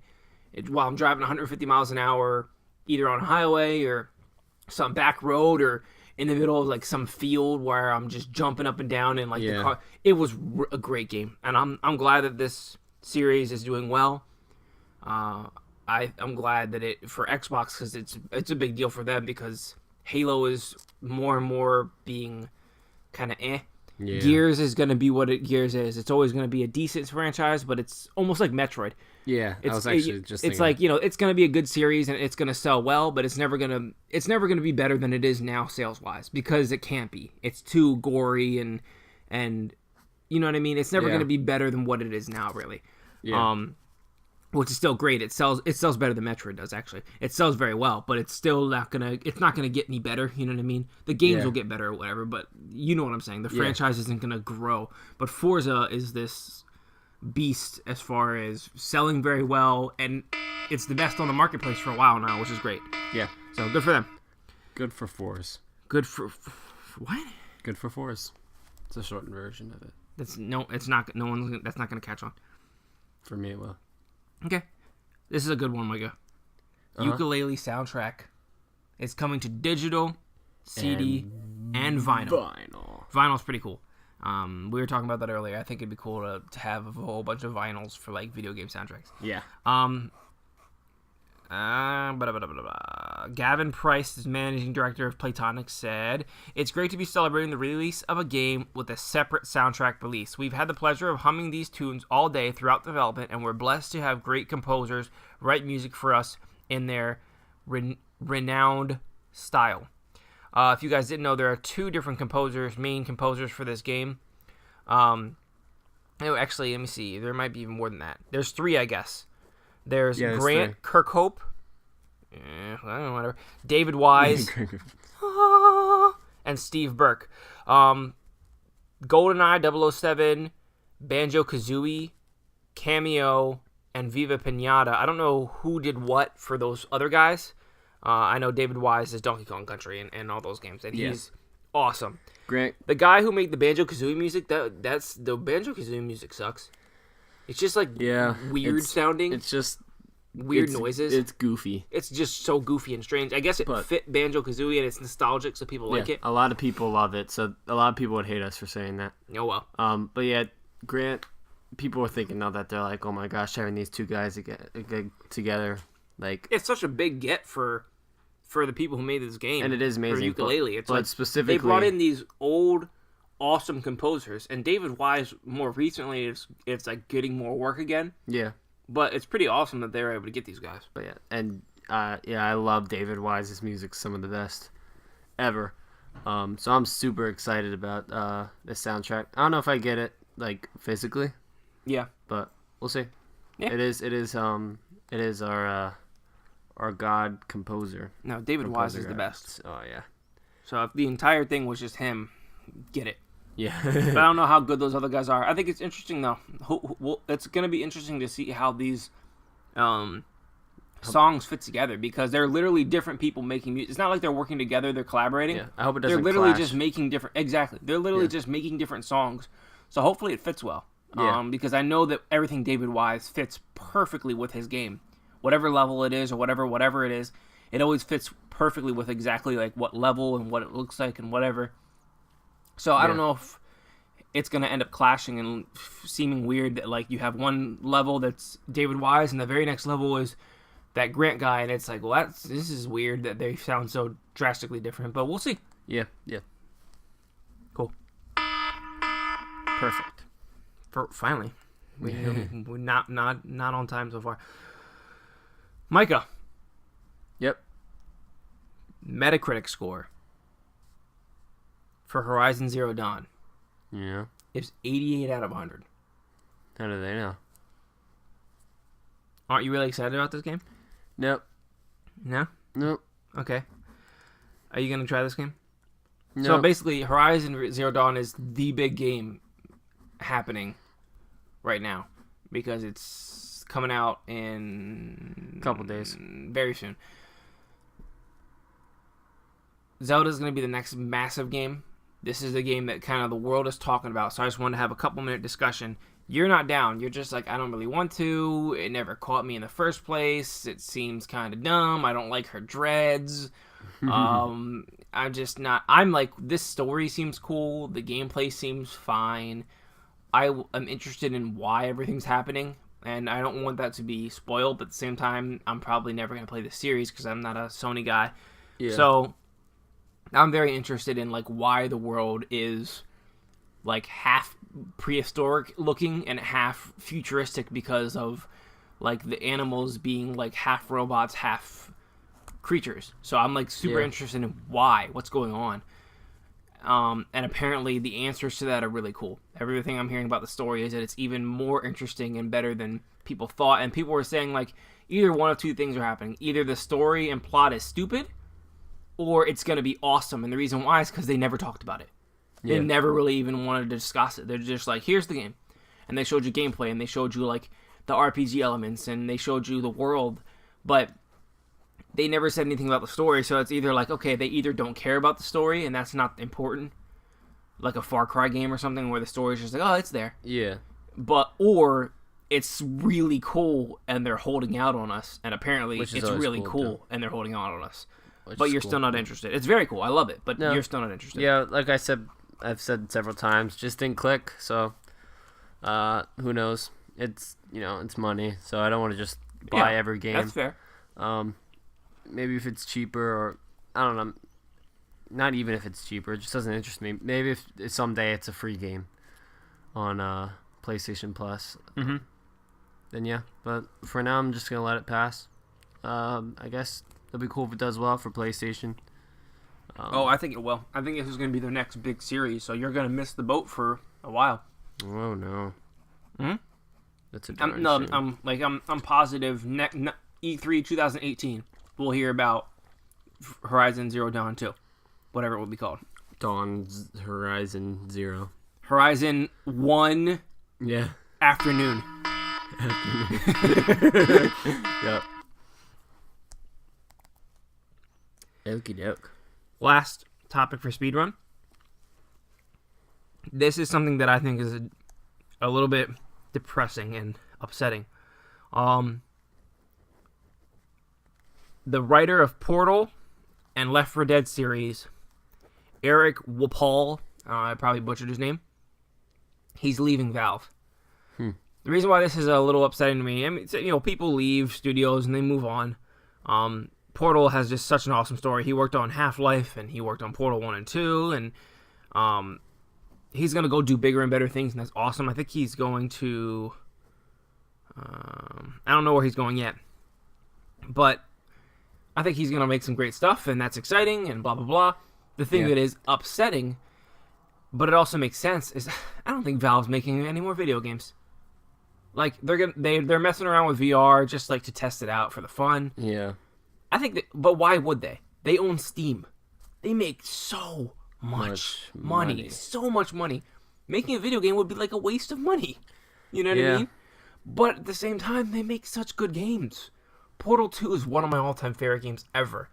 while I'm driving 150 miles an hour, either on a highway or some back road or in the middle of like some field where I'm just jumping up and down in like the car. It was a great game, and I'm glad that this series is doing well. I'm glad that it for Xbox because it's a big deal for them because Halo is more and more being kind of eh. Yeah. Gears is going to be what Gears is. It's always going to be a decent franchise, but it's almost like Metroid. Yeah, I was actually just thinking. It's like, it's going to be a good series and it's going to sell well, but it's never going to be better than it is now sales-wise because it can't be. It's too gory and you know what I mean? It's never going to be better than what it is now, really. Yeah. Which is still great. It sells better than Metroid does, actually. It sells very well, but it's still not gonna get any better, you know what I mean? The games will get better or whatever, but you know what I'm saying. The franchise isn't gonna grow. But Forza is this beast as far as selling very well, and it's the best on the marketplace for a while now, which is great. Yeah. So good for them. Good for Forza. Good for what? Good for Forza. It's a shortened version of it. It's not. No one's. That's not gonna catch on. For me, it will. Okay. This is a good one, Micah. Ukulele soundtrack. It's coming to digital, CD, and vinyl. Vinyl's pretty cool. We were talking about that earlier. I think it'd be cool to have a whole bunch of vinyls for like video game soundtracks. Yeah. Gavin Price, the managing director of Playtonic, said, "It's great to be celebrating the release of a game with a separate soundtrack release. We've had the pleasure of humming these tunes all day throughout development, and we're blessed to have great composers write music for us in their renowned style." If you guys didn't know, there are 2 different main composers for this game. Actually, let me see. There might be even more than that. There's 3, I guess. There's Grant Kirkhope, whatever, David Wise, and Steve Burke. GoldenEye 007, Banjo-Kazooie, Cameo, and Viva Pinata. I don't know who did what for those other guys. I know David Wise is Donkey Kong Country and all those games, and he's awesome. Grant, the guy who made the Banjo-Kazooie music, that's the Banjo-Kazooie music sucks. It's just like weird sounding. It's just weird noises. It's goofy. It's just so goofy and strange. I guess it fit Banjo-Kazooie and it's nostalgic, so people like it. A lot of people love it, so a lot of people would hate us for saying that. Oh well. But yeah, Grant, people are thinking now that they're like, oh my gosh, having these 2 guys together, like it's such a big get for the people who made this game. And it is amazing. For ukulele, it's but like specifically they brought in these old, awesome composers, and David Wise more recently it's like getting more work again. Yeah. But it's pretty awesome that they're able to get these guys. But yeah, and I love David Wise's music, some of the best ever. So I'm super excited about this soundtrack. I don't know if I get it like physically, Yeah. but we'll see. Yeah. It is our god composer. No, David Wise is the best. Oh yeah. So if the entire thing was just him, get it. Yeah. But I don't know how good those other guys are. I think it's interesting though. It's going to be interesting to see how these songs fit together because they're literally different people making music. It's not like they're working together; they're collaborating. Yeah. I hope it doesn't. They're literally clash. just making different. Exactly. They're literally just making different songs. So hopefully it fits well. Yeah. Because I know that everything David Wise fits perfectly with his game, whatever level it is or whatever it is. It always fits perfectly with exactly like what level and what it looks like and whatever. So I don't know if it's going to end up clashing and seeming weird that like you have one level that's David Wise and the very next level is that Grant guy, and it's like, well, this is weird that they sound so drastically different, but we'll see. Yeah. Cool. Perfect. Finally, we're not on time so far. Micah. Yep. Metacritic score for Horizon Zero Dawn. Yeah. It's 88 out of 100. How do they know? Aren't you really excited about this game? Nope. No? Nope. Okay. Are you going to try this game? Nope. So basically, Horizon Zero Dawn is the big game happening right now because it's coming out in a couple days. Very soon. Zelda's going to be the next massive game. This is the game that kind of the world is talking about. So I just wanted to have a couple-minute discussion. You're not down. You're just like, I don't really want to. It never caught me in the first place. It seems kind of dumb. I don't like her dreads. I'm just not. I'm like, this story seems cool. The gameplay seems fine. I am interested in why everything's happening. And I don't want that to be spoiled. But at the same time, I'm probably never going to play the series because I'm not a Sony guy. Yeah. So I'm very interested in like why the world is like half prehistoric looking and half futuristic because of like the animals being like half robots, half creatures. So I'm like super interested in what's going on. And apparently the answers to that are really cool. Everything I'm hearing about the story is that it's even more interesting and better than people thought. And people were saying like either one of two things are happening. Either the story and plot is stupid or it's going to be awesome. And the reason why is because they never talked about it. They never really even wanted to discuss it. They're just like, here's the game. And they showed you gameplay and they showed you like the RPG elements and they showed you the world. But they never said anything about the story. So it's either like, okay, they either don't care about the story and that's not important. Like a Far Cry game or something where the story is just like, oh, it's there. Yeah. Or it's really cool and they're holding out on us. And apparently it's really cool and they're holding out on us. But you're still not interested. It's very cool. I love it. But you're still not interested. Yeah, like I've said several times, just didn't click. So, who knows? It's it's money, so I don't want to just buy every game. That's fair. Maybe if it's cheaper, or I don't know. Not even if it's cheaper, it just doesn't interest me. Maybe if someday it's a free game on PlayStation Plus, then yeah. But for now, I'm just gonna let it pass. I guess it'll be cool if it does well for PlayStation. I think it will. I think this is going to be their next big series, so you're going to miss the boat for a while. Oh no. That's a I'm shame. I'm positive. E3 2018, we'll hear about Horizon Zero Dawn 2, whatever it will be called. Horizon Zero. Horizon 1. Yeah. Afternoon. Yep. Okie doke. Last topic for speedrun. This is something that I think is a little bit depressing and upsetting. The writer of Portal and Left 4 Dead series, Eric Wapall, I probably butchered his name, he's leaving Valve. The reason why this is a little upsetting to me, I mean, people leave studios and they move on. Portal has just such an awesome story. He worked on Half-Life and he worked on Portal 1 and 2, and he's going to go do bigger and better things, and that's awesome. I think he's going to... I don't know where he's going yet, but I think he's going to make some great stuff, and that's exciting, and blah, blah, blah. The thing that is upsetting, but it also makes sense, is I don't think Valve's making any more video games. Like, they're messing around with VR just like to test it out for the fun. Yeah. I think but why would they? They own Steam. They make so much money. So much money. Making a video game would be like a waste of money. You know what I mean? But at the same time, they make such good games. Portal 2 is one of my all-time favorite games ever.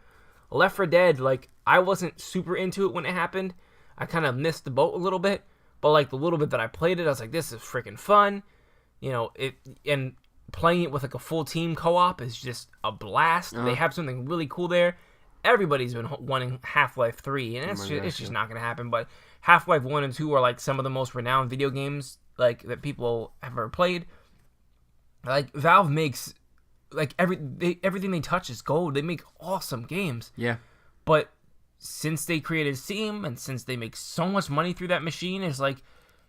Left 4 Dead, like, I wasn't super into it when it happened. I kind of missed the boat a little bit. But, like, the little bit that I played it, I was like, this is freaking fun. You know, and playing it with, like, a full team co-op is just a blast. They have something really cool there. Everybody's been wanting Half-Life 3, and it's just not going to happen. But Half-Life 1 and 2 are, like, some of the most renowned video games, like, that people have ever played. Like, Valve makes... Like, everything they touch is gold. They make awesome games. Yeah. But since they created Steam and since they make so much money through that machine, it's like,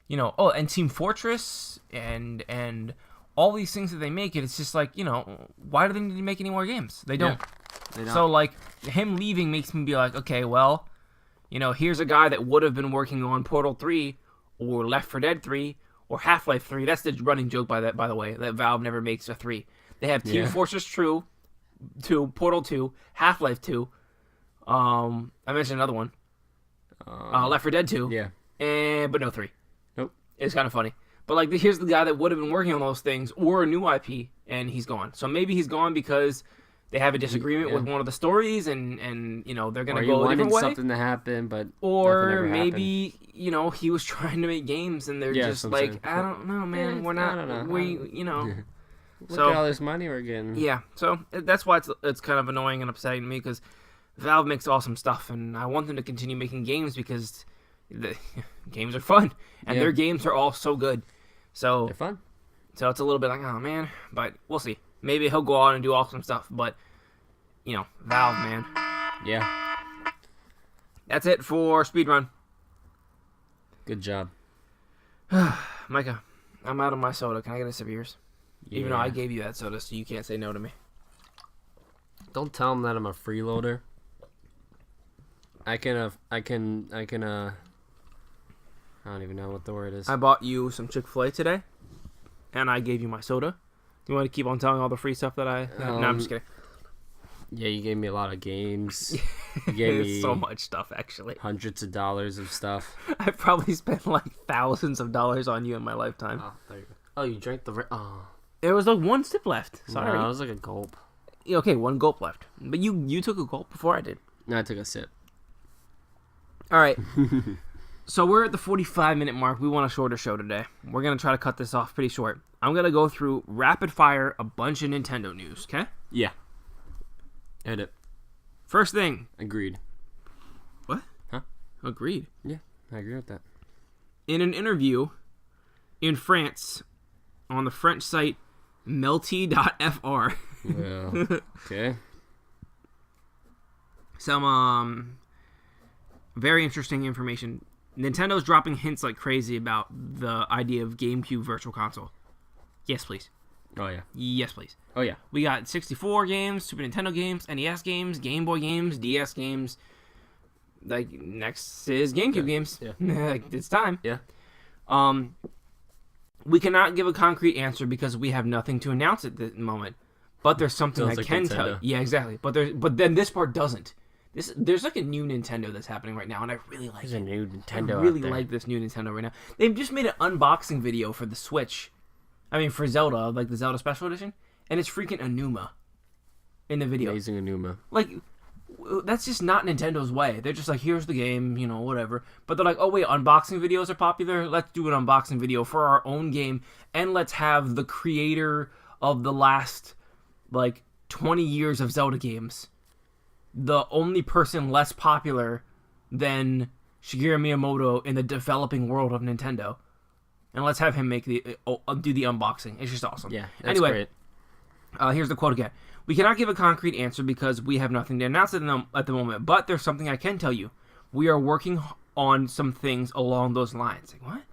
you know, and Team Fortress and all these things that they make, it's just like, you know, why do they need to make any more games? They don't. Yeah, they don't. So, like, him leaving makes me be like, okay, well, you know, here's a guy that would have been working on Portal 3 or Left 4 Dead 3 or Half-Life 3. That's the running joke by the way, that Valve never makes a 3. They have Team Fortress 2, Portal 2, Half-Life 2. I mentioned another one. Left 4 Dead 2. Yeah. But no 3. Nope. It's kind of funny. But, like, here's the guy that would have been working on those things or a new IP, and he's gone. So maybe he's gone because they have a disagreement with one of the stories, and you know, they're going to go a different way. Something to happen, but or maybe happened. You know, he was trying to make games, and they're just like, I don't know, man. We're not. I don't know. You know. Look at all this money we're getting. Yeah, so that's why it's kind of annoying and upsetting to me, because Valve makes awesome stuff, and I want them to continue making games because the games are fun, and their games are all so good. So they're fun. So it's a little bit like, oh man, but we'll see. Maybe he'll go on and do awesome stuff, but you know, Valve, man. Yeah. That's it for Speedrun. Good job. Micah, I'm out of my soda. Can I get a sip of yours? Yeah. Even though I gave you that soda, so you can't say no to me. Don't tell him that I'm a freeloader. I don't even know what the word is. I bought you some Chick-fil-A today, and I gave you my soda. Do you want to keep on telling all the free stuff that I... no, I'm just kidding. Yeah, you gave me a lot of games. You gave me so much stuff, actually. Hundreds of dollars of stuff. I probably spent like thousands of dollars on you in my lifetime. Oh, there you go. Oh, you drank the... Oh. There was like one sip left. Sorry. No, it was like a gulp. Okay, one gulp left. But you took a gulp before I did. No, I took a sip. All right. So we're at the 45-minute mark. We want a shorter show today. We're going to try to cut this off pretty short. I'm going to go through rapid fire a bunch of Nintendo news, okay? Yeah. Hit it. First thing. Agreed. What? Huh? Agreed. Yeah, I agree with that. In an interview in France on the French site melty.fr. Well, okay. Some very interesting information. Nintendo's dropping hints like crazy about the idea of GameCube Virtual Console. Yes, please. Oh, yeah. Yes, please. Oh, yeah. We got 64 games, Super Nintendo games, NES games, Game Boy games, DS games. Like, next is GameCube games. Yeah. Like, it's time. Yeah. We cannot give a concrete answer because we have nothing to announce at the moment. But there's something I can tell you. Yeah, exactly. But then this part doesn't. There's like a new Nintendo that's happening right now, and I really like it. There's a new Nintendo I really out there. like this new Nintendo right now. They've just made an unboxing video for the Switch. I mean, for Zelda, like the Zelda Special Edition, and it's freaking Enuma in the video. Amazing Enuma. Like, that's just not Nintendo's way. They're just like, here's the game, you know, whatever. But they're like, oh wait, unboxing videos are popular? Let's do an unboxing video for our own game, and let's have the creator of the last, like, 20 years of Zelda games, the only person less popular than Shigeru Miyamoto in the developing world of Nintendo. And let's have him do the unboxing. It's just awesome. Yeah, that's anyway, great. Here's the quote again. We cannot give a concrete answer because we have nothing to announce at the moment, but there's something I can tell you. We are working on some things along those lines. Like, what?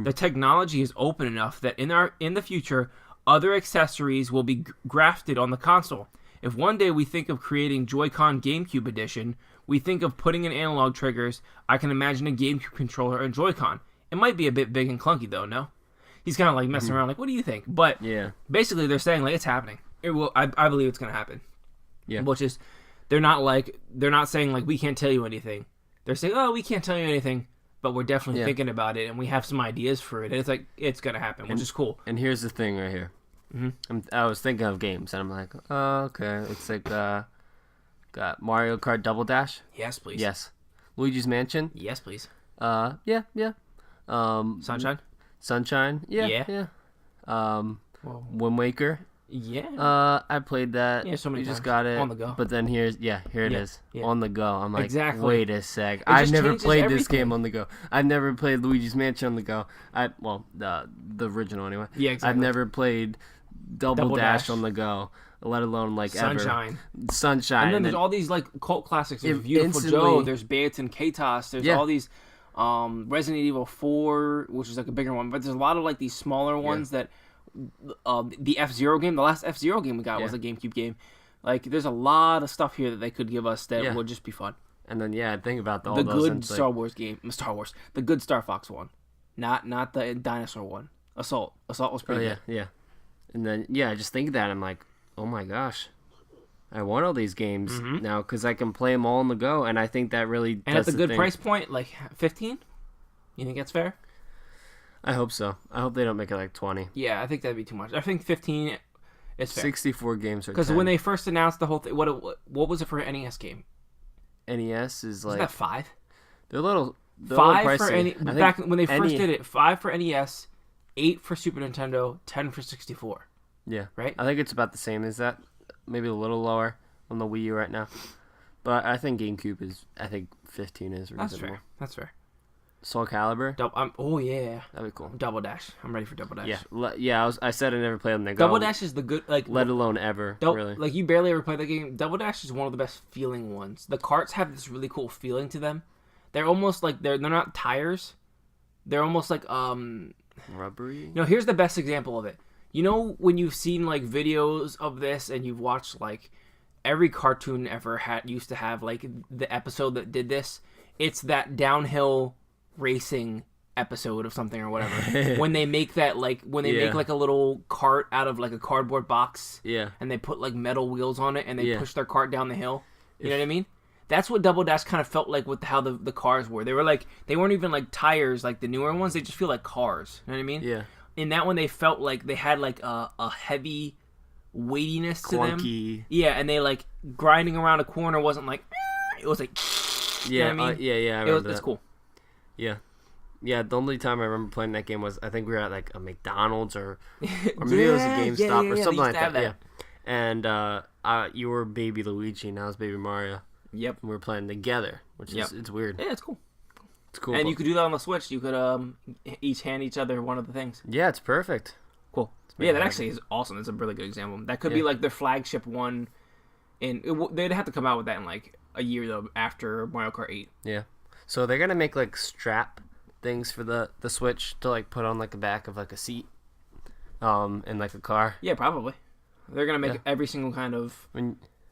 The technology is open enough that in the future, other accessories will be grafted on the console. If one day we think of creating Joy-Con GameCube Edition, We think of putting in analog triggers. I can imagine a GameCube controller and Joy-Con. It might be a bit big and clunky, though, no? He's kind of like messing around, like, what do you think? But basically they're saying, like, it's happening. It will. I believe it's going to happen. Yeah. Which is, they're not saying, like, we can't tell you anything. They're saying, oh, we can't tell you anything, but we're definitely thinking about it, and we have some ideas for it. And it's like, it's going to happen, which is cool. And here's the thing right here. I was thinking of games, and I'm like, oh, okay. It's like, got Mario Kart Double Dash. Yes, please. Yes. Luigi's Mansion. Yes, please. Yeah. Sunshine. Yeah. Wind Waker. Yeah. I played that. Yeah, so many You times. just got it. On the go. But then here it is. Yeah. On the go. I'm like, Exactly. wait a sec. I've never changes played this everything. game on the go. I've never played Luigi's Mansion on the go. The original anyway. Yeah, exactly. I've never played Double Dash on the go, let alone like Sunshine. Sunshine. And then there's all these like cult classics. There's Beautiful instantly- Joe. There's Baton Katos. There's all these Resident Evil 4, which is like a bigger one. But there's a lot of like these smaller ones that the F-Zero game, the last F-Zero game we got was a GameCube game. Like there's a lot of stuff here that they could give us that would just be fun. And then think about all the those good Star Wars, the good Star Fox one, not the dinosaur one. Assault was pretty good. Yeah. And then just think of that. I'm like, oh my gosh, I want all these games now because I can play them all on the go, and I think that really And does at the good thing. price point, like 15. You think that's fair? I hope so. I hope they don't make it like 20. Yeah, I think that'd be too much. I think 15 is fair. 64 games are Because 10. when they first announced the whole thing, what was it for an NES game? NES is Was like that 5? they're a little 5 for pricey. I back think when they first did it. 5 for NES, 8 for Super Nintendo, 10 for 64. Yeah, Right? I think it's about the same as that. Maybe a little lower on the Wii U right now, but I think GameCube is. I think 15 is reasonable. That's fair. Soul Calibur. Oh yeah, That'd be cool. Double Dash. I'm ready for Double Dash. Yeah. I said I never played on the go. Double Dash is the good let alone ever. Really. Like you barely ever played that game. Double Dash is one of the best feeling ones. The carts have this really cool feeling to them. They're almost like they're not tires. They're almost like rubbery. Here's the best example of it. You know when you've seen like videos of this and you've watched like every cartoon ever used to have like the episode that did this. It's that downhill racing episode of something or whatever. When they make that make like a little cart out of like a cardboard box. Yeah. And they put like metal wheels on it and they push their cart down the hill. You know what I mean? That's what Double Dash kind of felt like with how the cars were. They weren't even like tires like the newer ones. They just feel like cars. You know what I mean? Yeah. In that one, they felt like they had like a heavy weightiness to them. Yeah, and they like grinding around a corner wasn't like it was like you know what I mean? I remember It's cool. Yeah. The only time I remember playing that game was I think we were at like a McDonald's or maybe it was a GameStop or something like that. Yeah. And you were Baby Luigi and I was Baby Mario. Yep. And we were playing together, which is it's weird. Yeah, it's cool. It's cool. And you could do that on the Switch. You could each hand each other one of the things. Yeah, it's perfect. Cool. Yeah, that actually is awesome. It's a really good example. That could be like their flagship one. They'd have to come out with that in like a year though after Mario Kart 8. Yeah. So they're gonna make like strap things for the Switch to like put on like the back of like a seat, in like a car. Yeah, probably. They're gonna make every single kind of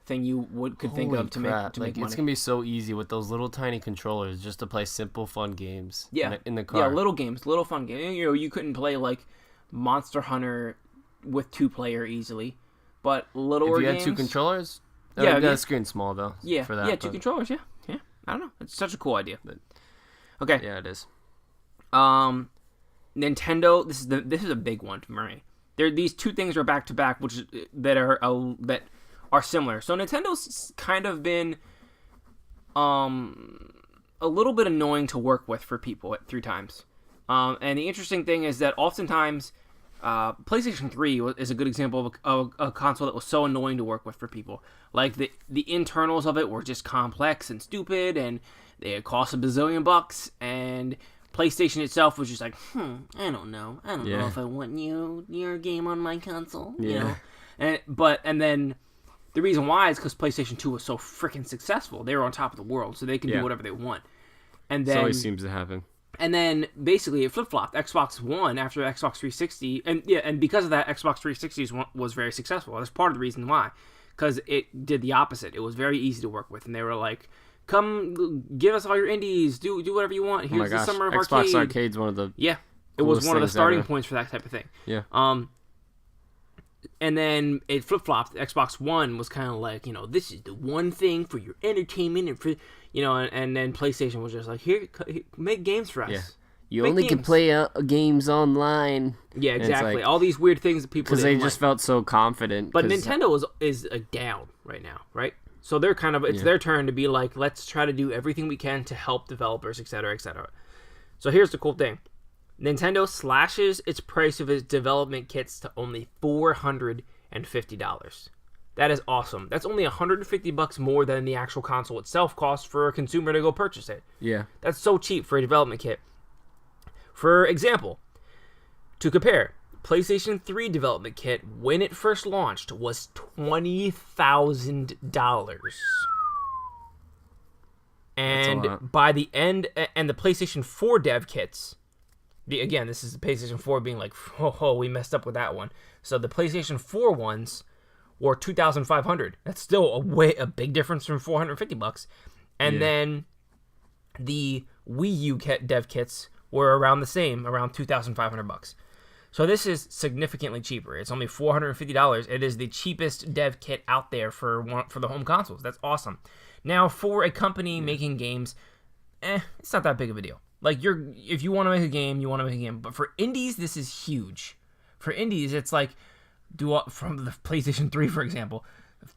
thing you could think of to make money. It's gonna be so easy with those little tiny controllers just to play simple fun games. Yeah, in the car. Yeah, little games, little fun games. You couldn't play like Monster Hunter with 2-player easily, but littler games. If you had 2 controllers, the screen's small though. Yeah, for that, yeah, 2 controllers. Yeah. I don't know. It's such a cool idea. But okay. Yeah, it is. Nintendo. This is a big one for me. These 2 things are back to back, that are similar. So Nintendo's kind of been a little bit annoying to work with for people through times. And the interesting thing is that oftentimes PlayStation 3 is a good example of a console that was so annoying to work with for people. Like the internals of it were just complex and stupid, and they cost $1 bazillion, and PlayStation itself was just like, I don't know if I want your game on my console, you know. And then the reason why is because PlayStation 2 was so freaking successful. They were on top of the world, so they can do whatever they want. And then it always seems to happen. And then basically it flip-flopped. Xbox One after Xbox 360, and because of that, Xbox 360 was very successful. That's part of the reason why, because it did the opposite. It was very easy to work with, and they were like come give us all your indies. Do whatever you want. Here's the summer of Xbox arcade. Arcade's one of the it was one of the starting ever. points for that type of thing. Yeah. And then it flip-flopped. Xbox One was kind of like, this is the one thing for your entertainment and for, and then PlayStation was just like, here, make games for us. Yeah. You only can play games online. Yeah, exactly. All these weird things that people because they just felt so confident. But Nintendo is down right now, right? So they're kind of it's their turn to be like, let's try to do everything we can to help developers, etc., etc. So here's the cool thing: Nintendo slashes its price of its development kits to only $450. That is awesome. That's only $150 more than the actual console itself costs for a consumer to go purchase it. Yeah, that's so cheap for a development kit. For example, to compare, PlayStation 3 development kit, when it first launched, was $20,000. And by the end, and the PlayStation 4 dev kits, again, this is the PlayStation 4 being like, we messed up with that one. So the PlayStation 4 ones were $2,500. That's still a big difference from $450. And then the Wii U dev kits were around the same, around $2,500. So this is significantly cheaper. It's only $450. It is the cheapest dev kit out there for the home consoles. That's awesome. Now, for a company making games, it's not that big of a deal. Like, if you want to make a game, you want to make a game. But for indies, this is huge. For indies, it's like, from the PlayStation 3, for example,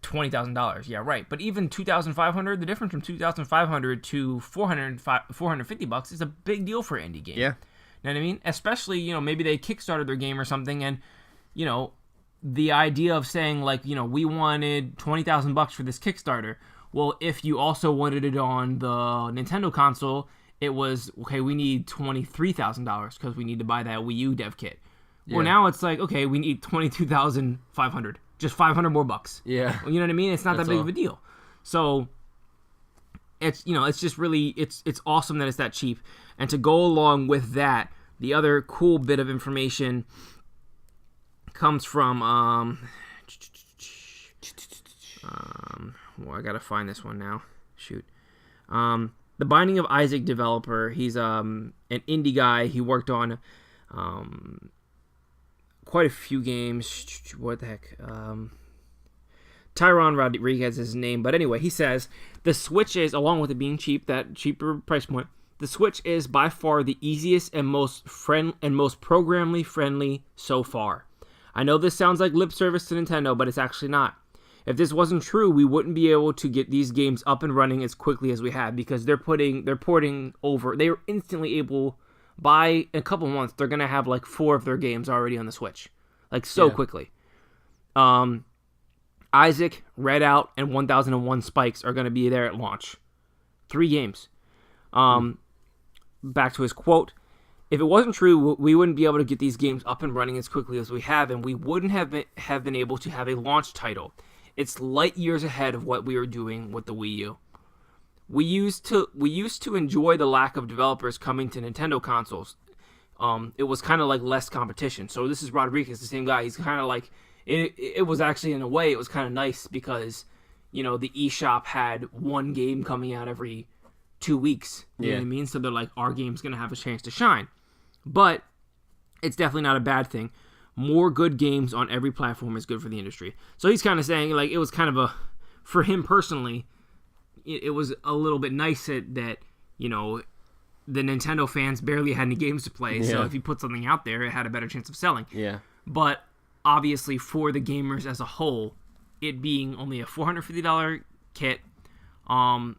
$20,000. Yeah, right. But even $2,500, the difference from $2,500 to $450 is a big deal for an indie game. Yeah. You know what I mean? Especially, maybe they kickstarted their game or something, and, the idea of saying, like, we wanted $20,000 for this Kickstarter. Well, if you also wanted it on the Nintendo console, it was, okay, we need $23,000 because we need to buy that Wii U dev kit. Yeah. Well, now it's like, okay, we need $22,500. Just 500 more bucks. Yeah. You know what I mean? It's not that big of a deal. So it's, it's just really, it's awesome that it's that cheap. And to go along with that, the other cool bit of information comes from, well, I gotta find this one now. Shoot. The Binding of Isaac developer, he's an indie guy. He worked on quite a few games. What the heck? Tyron Rodriguez is his name. But anyway, he says, the Switch is, along with it being cheap, that cheaper price point, the Switch is by far the easiest and most programmably friendly so far. I know this sounds like lip service to Nintendo, but it's actually not. If this wasn't true, we wouldn't be able to get these games up and running as quickly as we have, because they're porting over. They are instantly able, by a couple months, they're gonna have like 4 of their games already on the Switch, like so quickly. Isaac, Redout, and 1001 Spikes are gonna be there at launch. 3 games. Back to his quote. If it wasn't true, we wouldn't be able to get these games up and running as quickly as we have, and we wouldn't have been able to have a launch title. It's light years ahead of what we were doing with the Wii U. We used to enjoy the lack of developers coming to Nintendo consoles. It was kind of like less competition. So this is Rodriguez, the same guy. He's kind of like, it was actually, in a way, it was kind of nice because, the eShop had one game coming out every 2 weeks. You know what I mean? So they're like, our game's going to have a chance to shine. But it's definitely not a bad thing. More good games on every platform is good for the industry. So he's kind of saying, like, it was kind of for him personally, it was a little bit nice that, the Nintendo fans barely had any games to play. Yeah. So if you put something out there, it had a better chance of selling. Yeah. But obviously for the gamers as a whole, it being only a $450 kit, a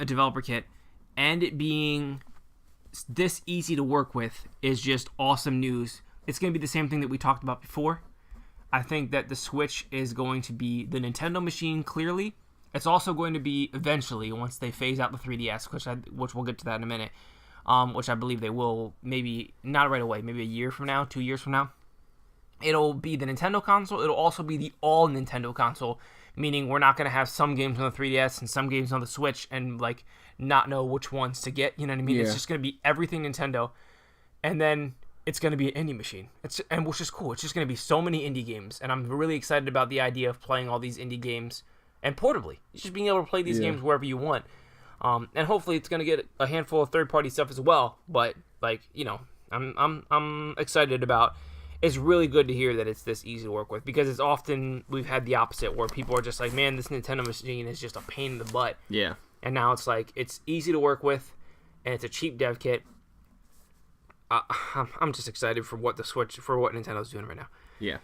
developer kit, and it being this easy to work with is just awesome news. It's going to be the same thing that we talked about before. I think that the Switch is going to be the Nintendo machine, clearly. It's also going to be, eventually, once they phase out the 3DS, which we'll get to that in a minute, which I believe they will, maybe, not right away, maybe a year from now, 2 years from now. It'll be the Nintendo console. It'll also be the all Nintendo console, meaning we're not going to have some games on the 3DS and some games on the Switch and, like, not know which ones to get, you know what I mean? Yeah. It's just going to be everything Nintendo, and then it's going to be an indie machine. And which is cool. It's just going to be so many indie games, and I'm really excited about the idea of playing all these indie games and portably. Just being able to play these games wherever you want. And hopefully it's gonna get a handful of third-party stuff as well. But like, you know, I'm excited about. It's really good to hear that it's this easy to work with, because it's often we've had the opposite where people are just like, man, this Nintendo machine is just a pain in the butt. Yeah. And now it's like it's easy to work with, and it's a cheap dev kit. I'm just excited for what Nintendo's doing right now. Yeah.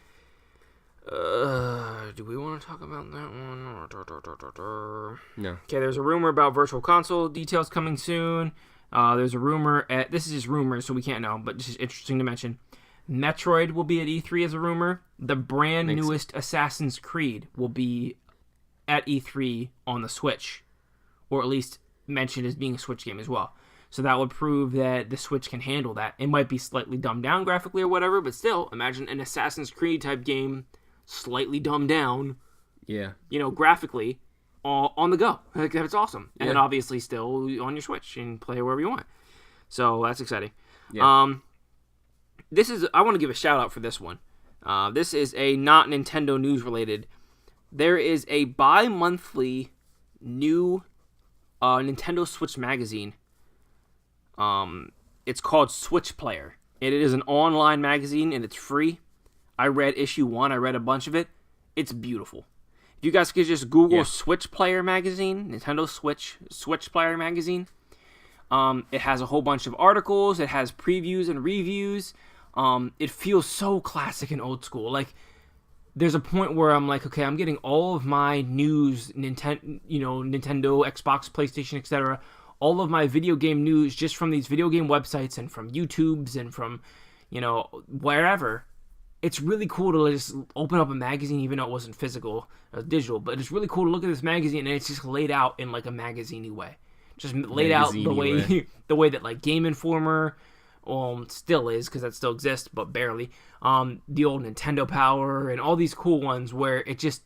Do we want to talk about that one? No. Okay, there's a rumor about Virtual Console details coming soon. There's a rumor this is just rumors, so we can't know, but this is interesting to mention. Metroid will be at E3 as a rumor. The brand newest Assassin's Creed will be at E3 on the Switch, or at least mentioned as being a Switch game as well. So that would prove that the Switch can handle that. It might be slightly dumbed down graphically or whatever, but still, imagine an Assassin's Creed type game slightly dumbed down, graphically, on the go. Like, that's awesome. And then obviously still on your Switch and play wherever you want. So that's exciting. Yeah. I want to give a shout out for this one. This is a not Nintendo news related. There is a bi-monthly new Nintendo Switch magazine. It's called Switch Player. It is an online magazine and it's free. I read issue 1. I read a bunch of it. It's beautiful. If you guys could just Google Switch Player magazine, Nintendo Switch Player magazine. It has a whole bunch of articles. It has previews and reviews. It feels so classic and old school. Like, there's a point where I'm like, okay, I'm getting all of my news, Nintendo, Xbox, PlayStation, etc., all of my video game news just from these video game websites and from YouTubes and from, wherever. It's really cool to just open up a magazine, even though it wasn't physical, digital. But it's really cool to look at this magazine and it's just laid out in like a magazine-y way. Just laid out the way the way that like Game Informer still is, because that still exists, but barely. The old Nintendo Power and all these cool ones where it's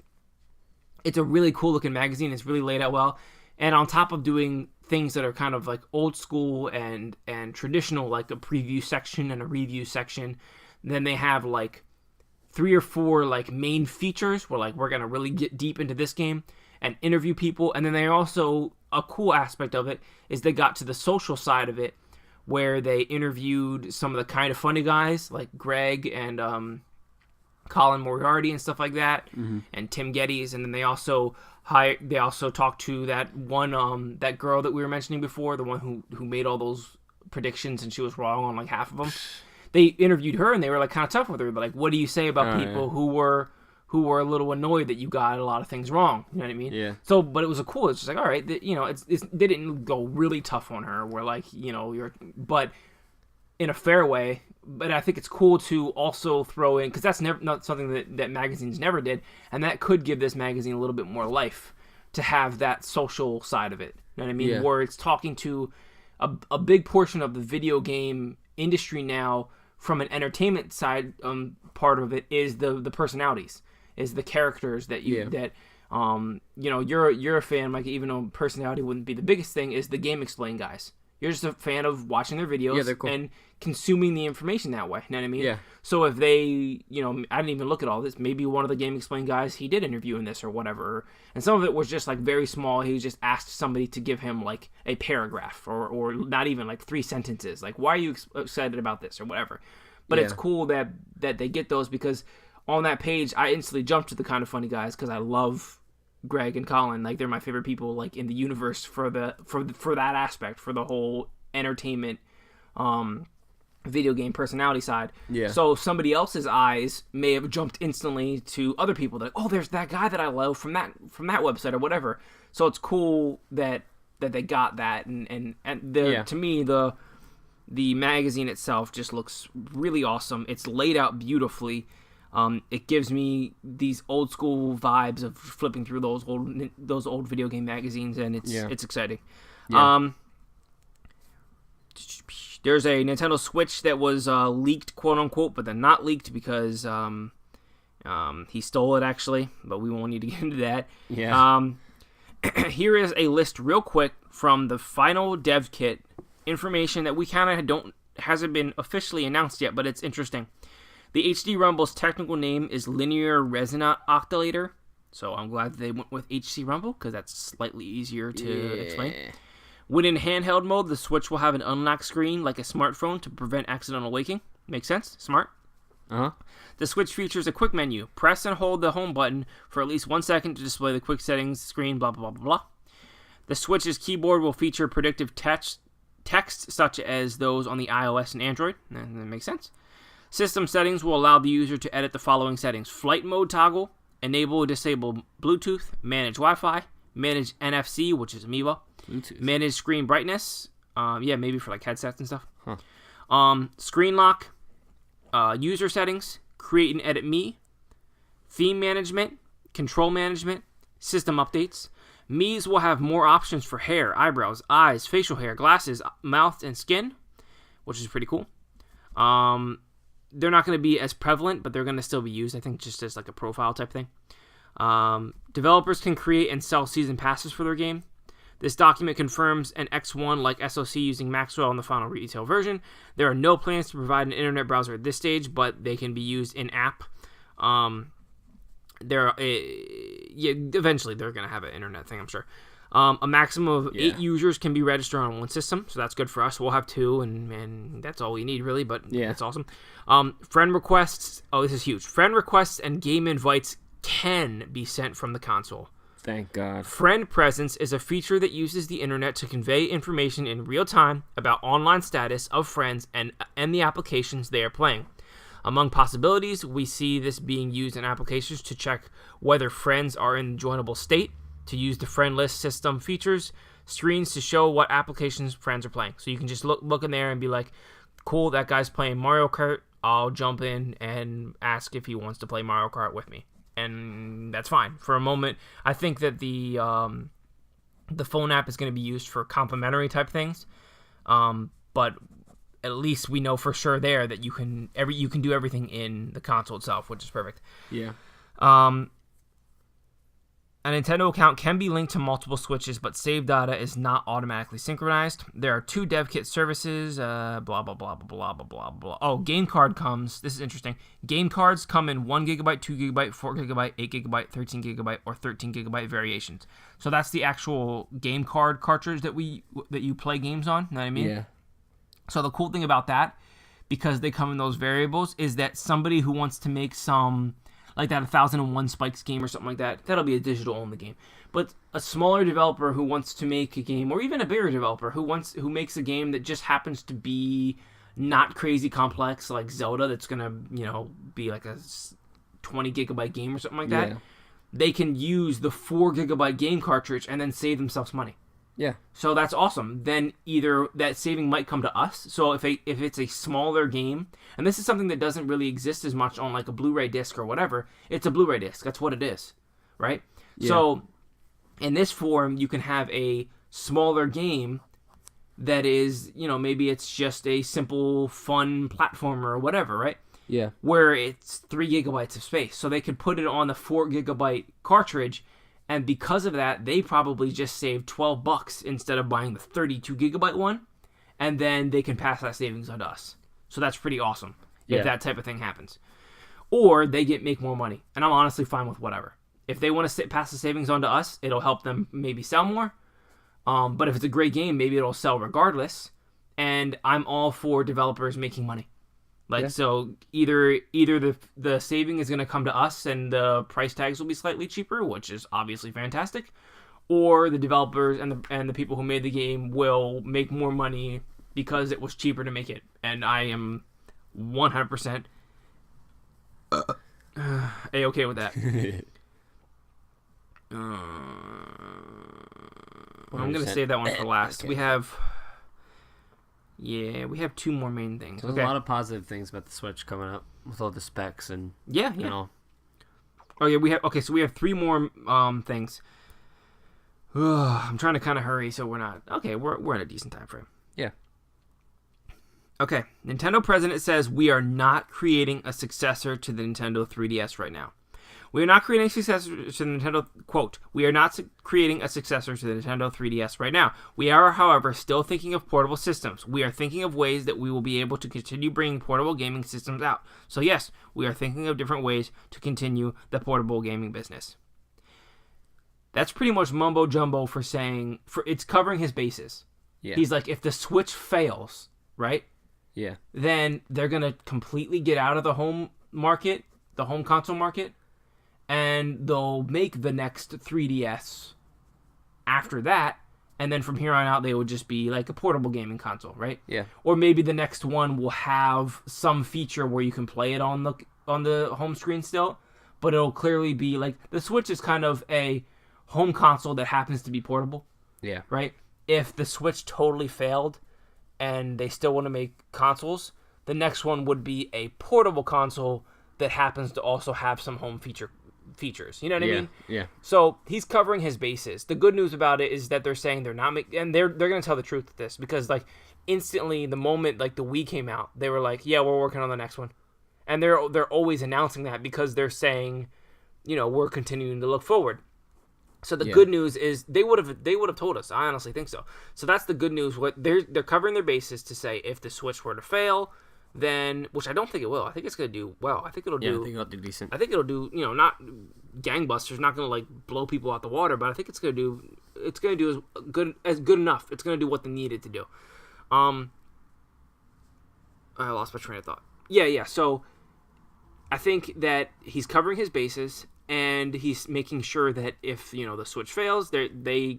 a really cool looking magazine. It's really laid out well. And on top of doing things that are kind of like old school and traditional, like a preview section and a review section, then they have like 3 or 4 like main features where like we're gonna really get deep into this game and interview people. And then they also, a cool aspect of it is they got to the social side of it, where they interviewed some of the kind of funny guys like Greg and Colin Moriarty and stuff like that, and Tim Geddes, and then they also talked to that one that girl that we were mentioning before, the one who made all those predictions and she was wrong on like half of them. They interviewed her and they were like kind of tough with her, but like, what do you say about people who were a little annoyed that you got a lot of things wrong? You know what I mean? Yeah. So, but it was cool. It's just like, all right, they didn't go really tough on her. Where like, but in a fair way. But I think it's cool to also throw in, because that's not something that magazines never did, and that could give this magazine a little bit more life, to have that social side of it. You know what I mean? Yeah. Where it's talking to a big portion of the video game industry now, from an entertainment side part of it, is the personalities, is the characters that you're a fan, like, even though personality wouldn't be the biggest thing, is the Game Explain guys. You're just a fan of watching their videos and consuming the information that way. You know what I mean? Yeah. So if they, I didn't even look at all this. Maybe one of the Game Explain guys, he did interview in this or whatever. And some of it was just like very small. He just asked somebody to give him like a paragraph or not even like 3 sentences. Like, why are you excited about this or whatever? But it's cool that they get those, because on that page, I instantly jumped to the kind of funny guys, because I love Greg and Colin. Like, they're my favorite people like in the universe for that aspect, for the whole entertainment video game personality side. Yeah. So somebody else's eyes may have jumped instantly to other people that, oh, there's that guy that I love from that website or whatever. So it's cool that they got that, and to me the magazine itself just looks really awesome. It's laid out beautifully. It gives me these old school vibes of flipping through those old video game magazines, and it's exciting. Yeah. There's a Nintendo Switch that was leaked, quote unquote, but then not leaked because he stole it actually. But we won't need to get into that. Yeah. Here is a list real quick from the final dev kit, information that we kind of hasn't been officially announced yet, but it's interesting. The HD Rumble's technical name is Linear Resonant Oscillator, so I'm glad they went with HC Rumble, because that's slightly easier to explain. When in handheld mode, the Switch will have an unlock screen like a smartphone to prevent accidental waking. Makes sense? Smart. Uh-huh. The Switch features a quick menu. Press and hold the home button for at least 1 second to display the quick settings screen, blah, blah, blah, blah. The Switch's keyboard will feature predictive text such as those on the iOS and Android. That makes sense. System settings will allow the user to edit the following settings. Flight mode toggle, enable or disable Bluetooth, manage Wi-Fi, manage NFC, which is Amoeba, Bluetooth. manage screen brightness, maybe for like headsets and stuff. Huh. Screen lock, user settings, create and edit me, theme management, control management, system updates. Mii's will have more options for hair, eyebrows, eyes, facial hair, glasses, mouth, and skin, which is pretty cool. They're not going to be as prevalent, but they're going to still be used, I think, just as like a profile type thing. Developers can create and sell season passes for their game. This document confirms an X1 like SoC using Maxwell in the final retail version. There are no plans to provide an internet browser at this stage, but they can be used in-app. Eventually they're going to have an internet thing, I'm sure. A maximum of 8 users can be registered on one system, so that's good for us. We'll have 2, and that's all we need, really, but that's awesome. Friend requests, this is huge. Friend requests and game invites can be sent from the console. Thank God. Friend presence is a feature that uses the internet to convey information in real time about online status of friends and the applications they are playing. Among possibilities, we see this being used in applications to check whether friends are in joinable state, to use the friend list system features, screens to show what applications friends are playing. So you can just look in there and be like, cool, that guy's playing Mario Kart. I'll jump in and ask if he wants to play Mario Kart with me. And that's fine. For a moment, I think that the phone app is going to be used for complimentary type things. But at least we know for sure there that you can do everything in the console itself, which is perfect. Yeah. A Nintendo account can be linked to multiple Switches, but save data is not automatically synchronized. There are 2 dev kit services, blah, blah, blah, blah, blah, blah, blah, blah. Oh, game card comes, this is interesting. Game cards come in 1GB, 2GB, 4GB, 8GB, 13GB, or 13GB variations. So that's the actual game card cartridge that you play games on, you know what I mean? Yeah. So the cool thing about that, because they come in those variables, is that somebody who wants to make some, like that 1001 Spikes game or something like that, that'll be a digital-only game. But a smaller developer who wants to make a game, or even a bigger developer who makes a game that just happens to be not crazy complex, like Zelda, that's going to, be like a 20GB game or something like that, they can use the 4GB game cartridge and then save themselves money. Yeah. So that's awesome. Then either that saving might come to us. So if it's a smaller game, and this is something that doesn't really exist as much on like a Blu-ray disc or whatever, it's a Blu-ray disc. That's what it is, right? Yeah. So in this form, you can have a smaller game that is, maybe it's just a simple, fun platformer or whatever, right? Yeah. Where it's 3GB of space. So they could put it on the 4GB cartridge. And because of that, they probably just saved $12 instead of buying the 32GB one, and then they can pass that savings on to us. So that's pretty awesome if that type of thing happens. Or they make more money, and I'm honestly fine with whatever. If they want to pass the savings on to us, it'll help them maybe sell more. But if it's a great game, maybe it'll sell regardless. And I'm all for developers making money. So either the saving is going to come to us and the price tags will be slightly cheaper, which is obviously fantastic, or the developers and the people who made the game will make more money because it was cheaper to make it. And I am 100% A-okay with that. I'm going to save that one for last. Okay. We have 2 more main things. So there's a lot of positive things about the Switch coming up with all the specs and Oh yeah, we have 3 more things. I'm trying to kind of hurry, so we're not we're in a decent time frame. Yeah. Okay, Nintendo president says we are not creating a successor to the Nintendo 3DS right now. We are not creating a successor to the Nintendo, quote, we are not creating a successor to the Nintendo 3DS right now. We are, however, still thinking of portable systems. We are thinking of ways that we will be able to continue bringing portable gaming systems out. So yes, we are thinking of different ways to continue the portable gaming business. That's pretty much mumbo jumbo it's covering his bases. Yeah. He's like, if the Switch fails, right? Yeah. Then they're going to completely get out of the home market, the home console market, and they'll make the next 3DS after that, and then from here on out they would just be like a portable gaming console, right? Yeah. Or maybe the next one will have some feature where you can play it on the home screen still, but it'll clearly be like the Switch is kind of a home console that happens to be portable. Yeah. Right? If the Switch totally failed and they still want to make consoles, the next one would be a portable console that happens to also have some home features. You know what I mean? Yeah. So he's covering his bases. The good news about it is that they're saying they're not making, and they're going to tell the truth with this, because like instantly the moment like the Wii came out, they were like, yeah, we're working on the next one. And they're always announcing that because they're saying, we're continuing to look forward. So the good news is they would have told us. I honestly think so. So that's the good news. What they're covering their bases to say if the Switch were to fail, then, which I don't think it will. I think it's gonna do well. I think it'll do. Yeah, I think it'll do decent. I think it'll do. Not gangbusters. Not gonna like blow people out the water, but I think it's gonna do. It's gonna do as good enough. It's gonna do what they needed to do. I lost my train of thought. Yeah. So I think that he's covering his bases. And he's making sure that if, the Switch fails, they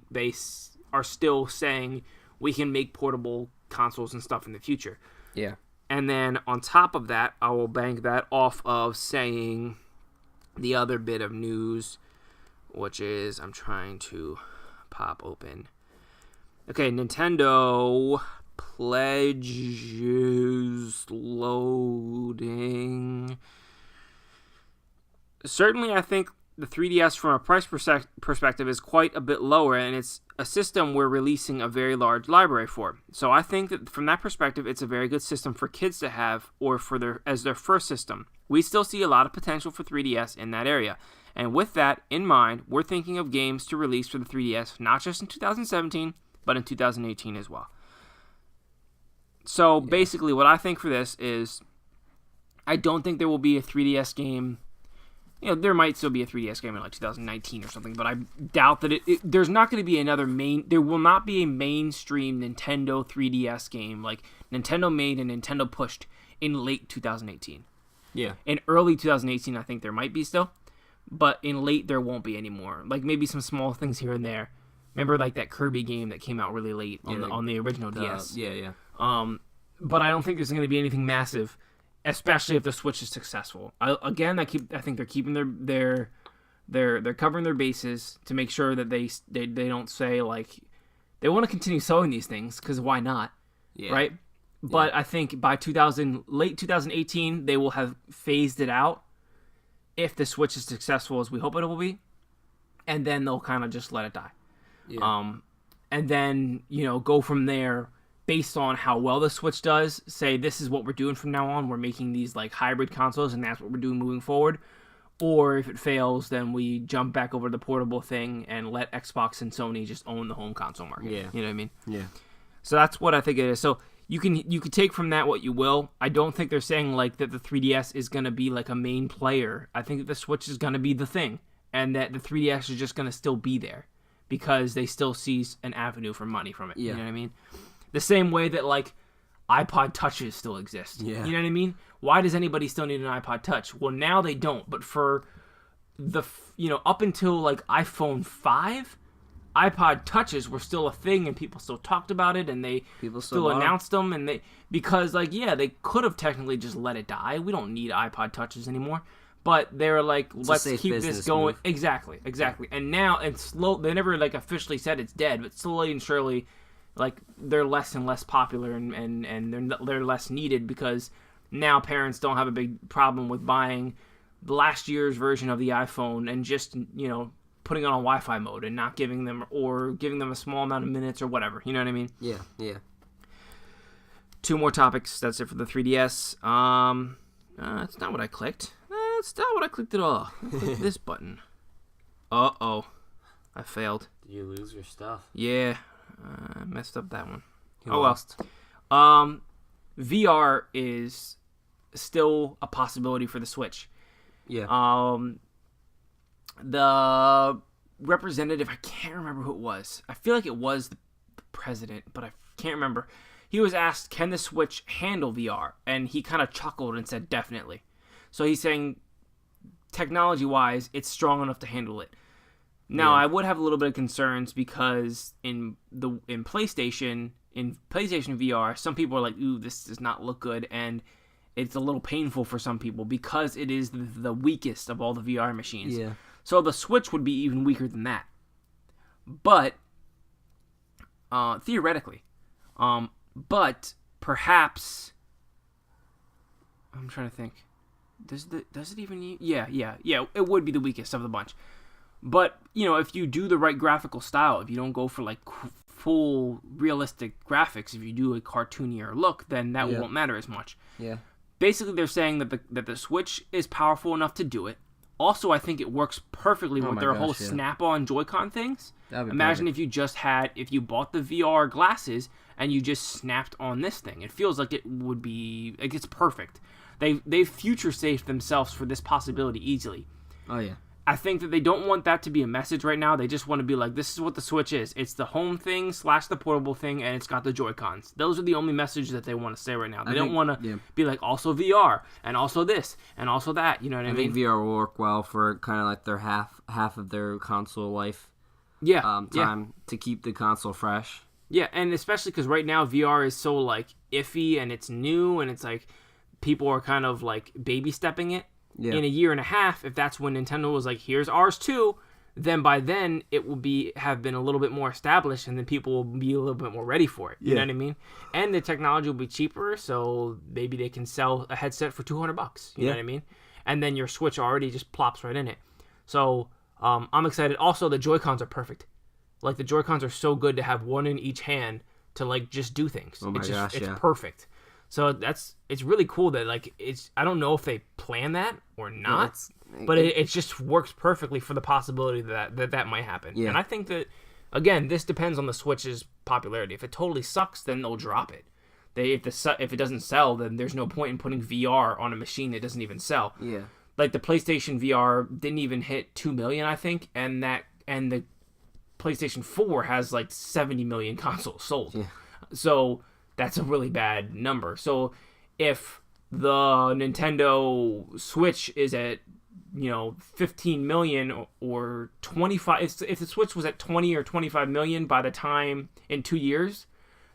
are still saying we can make portable consoles and stuff in the future. Yeah. And then on top of that, I will bank that off of saying the other bit of news, which is I'm trying to pop open. Okay, Nintendo pledges loading. Certainly, I think the 3DS from a price perspective is quite a bit lower, and it's a system we're releasing a very large library for. So I think that from that perspective, it's a very good system for kids to have, or as their first system. We still see a lot of potential for 3DS in that area. And with that in mind, we're thinking of games to release for the 3DS, not just in 2017, but in 2018 as well. So basically, what I think for this is, I don't think there will be a 3DS game. There might still be a 3DS game in like 2019 or something, but I doubt that there's not going to be there will not be a mainstream Nintendo 3DS game like Nintendo made and Nintendo pushed in late 2018. Yeah. In early 2018, I think there might be still, but in late there won't be anymore. Like maybe some small things here and there. Remember like that Kirby game that came out really late on the original DS? Yeah. But I don't think there's going to be anything massive. Especially if the Switch is successful. I think they're keeping they're covering their bases to make sure that they don't say like they want to continue selling these things because why not, right? But I think by late 2018 they will have phased it out if the Switch is successful as we hope it will be, and then they'll kind of just let it die, and then go from there. Based on how well the Switch does, say this is what we're doing from now on. We're making these like hybrid consoles, and that's what we're doing moving forward. Or if it fails, then we jump back over to the portable thing and let Xbox and Sony just own the home console market. Yeah. You know what I mean? Yeah. So that's what I think it is. So you can take from that what you will. I don't think they're saying like that the 3DS is going to be like a main player. I think that the Switch is going to be the thing, and that the 3DS is just going to still be there because they still see an avenue for money from it. Yeah. You know what I mean? The same way that, like, iPod Touches still exist. Yeah. You know what I mean? Why does anybody still need an iPod Touch? Well, now they don't. But for up until, like, iPhone 5, iPod Touches were still a thing, and people still talked about it, and they still announced them. And because, like, they could have technically just let it die. We don't need iPod Touches anymore. But they were like, let's keep this going. Move. Exactly. And now, they never, like, officially said it's dead, but slowly and surely, like, they're less and less popular and they're less needed because now parents don't have a big problem with buying last year's version of the iPhone and just, putting it on Wi-Fi mode and not giving them a small amount of minutes or whatever. You know what I mean? Yeah. 2 more topics. That's it for the 3DS. That's not what I clicked. That's not what I clicked at all. I clicked this button. Uh-oh. I failed. Did you lose your stuff? Yeah. Messed up that one. Lost. Well. VR is still a possibility for the Switch. Yeah. The representative, I can't remember who it was. I feel like it was the president, but I can't remember. He was asked, can the Switch handle VR? And he kind of chuckled and said, definitely. So he's saying, technology-wise, it's strong enough to handle it. Now, I would have a little bit of concerns because in PlayStation VR, some people are like, ooh, this does not look good, and it's a little painful for some people because it is the weakest of all the VR machines. Yeah. So the Switch would be even weaker than that. But, theoretically. But perhaps, I'm trying to think. Does it even? Yeah. It would be the weakest of the bunch. But if you do the right graphical style, if you don't go for like full realistic graphics, if you do a cartoonier look, then that won't matter as much. Yeah. Basically, they're saying that the Switch is powerful enough to do it. Also, I think it works perfectly with their whole snap-on Joy-Con things. Imagine if you bought the VR glasses and you just snapped on this thing. It feels like it's perfect. They've future-saved themselves for this possibility easily. Oh, yeah. I think that they don't want that to be a message right now. They just want to be like, this is what the Switch is. It's the home thing / the portable thing, and it's got the Joy-Cons. Those are the only messages that they want to say right now. They don't want to be like, also VR, and also this, and also that. You know what I mean? I think VR will work well for kind of like their half of their console life time to keep the console fresh. Yeah, and especially because right now VR is so like iffy, and it's new, and it's like people are kind of like baby stepping it. Yeah. In a year and a half, if that's when Nintendo was like, here's ours too, then by then it will have been a little bit more established, and then people will be a little bit more ready for it. You know what I mean? And the technology will be cheaper, so maybe they can sell a headset for $200. You know what I mean? And then your Switch already just plops right in it. So I'm excited. Also, the Joy-Cons are perfect. Like the Joy-Cons are so good to have one in each hand to like just do things. Oh my gosh, it's perfect. So it's really cool that like I don't know if they plan that or not, but it just works perfectly for the possibility that might happen. Yeah. And I think that again, this depends on the Switch's popularity. If it totally sucks, then they'll drop it. If it doesn't sell, then there's no point in putting VR on a machine that doesn't even sell. Yeah. Like the PlayStation VR didn't even hit 2 million, I think, and the PlayStation 4 has like 70 million consoles sold. Yeah. So that's a really bad number. So if the Nintendo Switch is at 15 million or 25, if the Switch was at 20 or 25 million by the time in 2 years,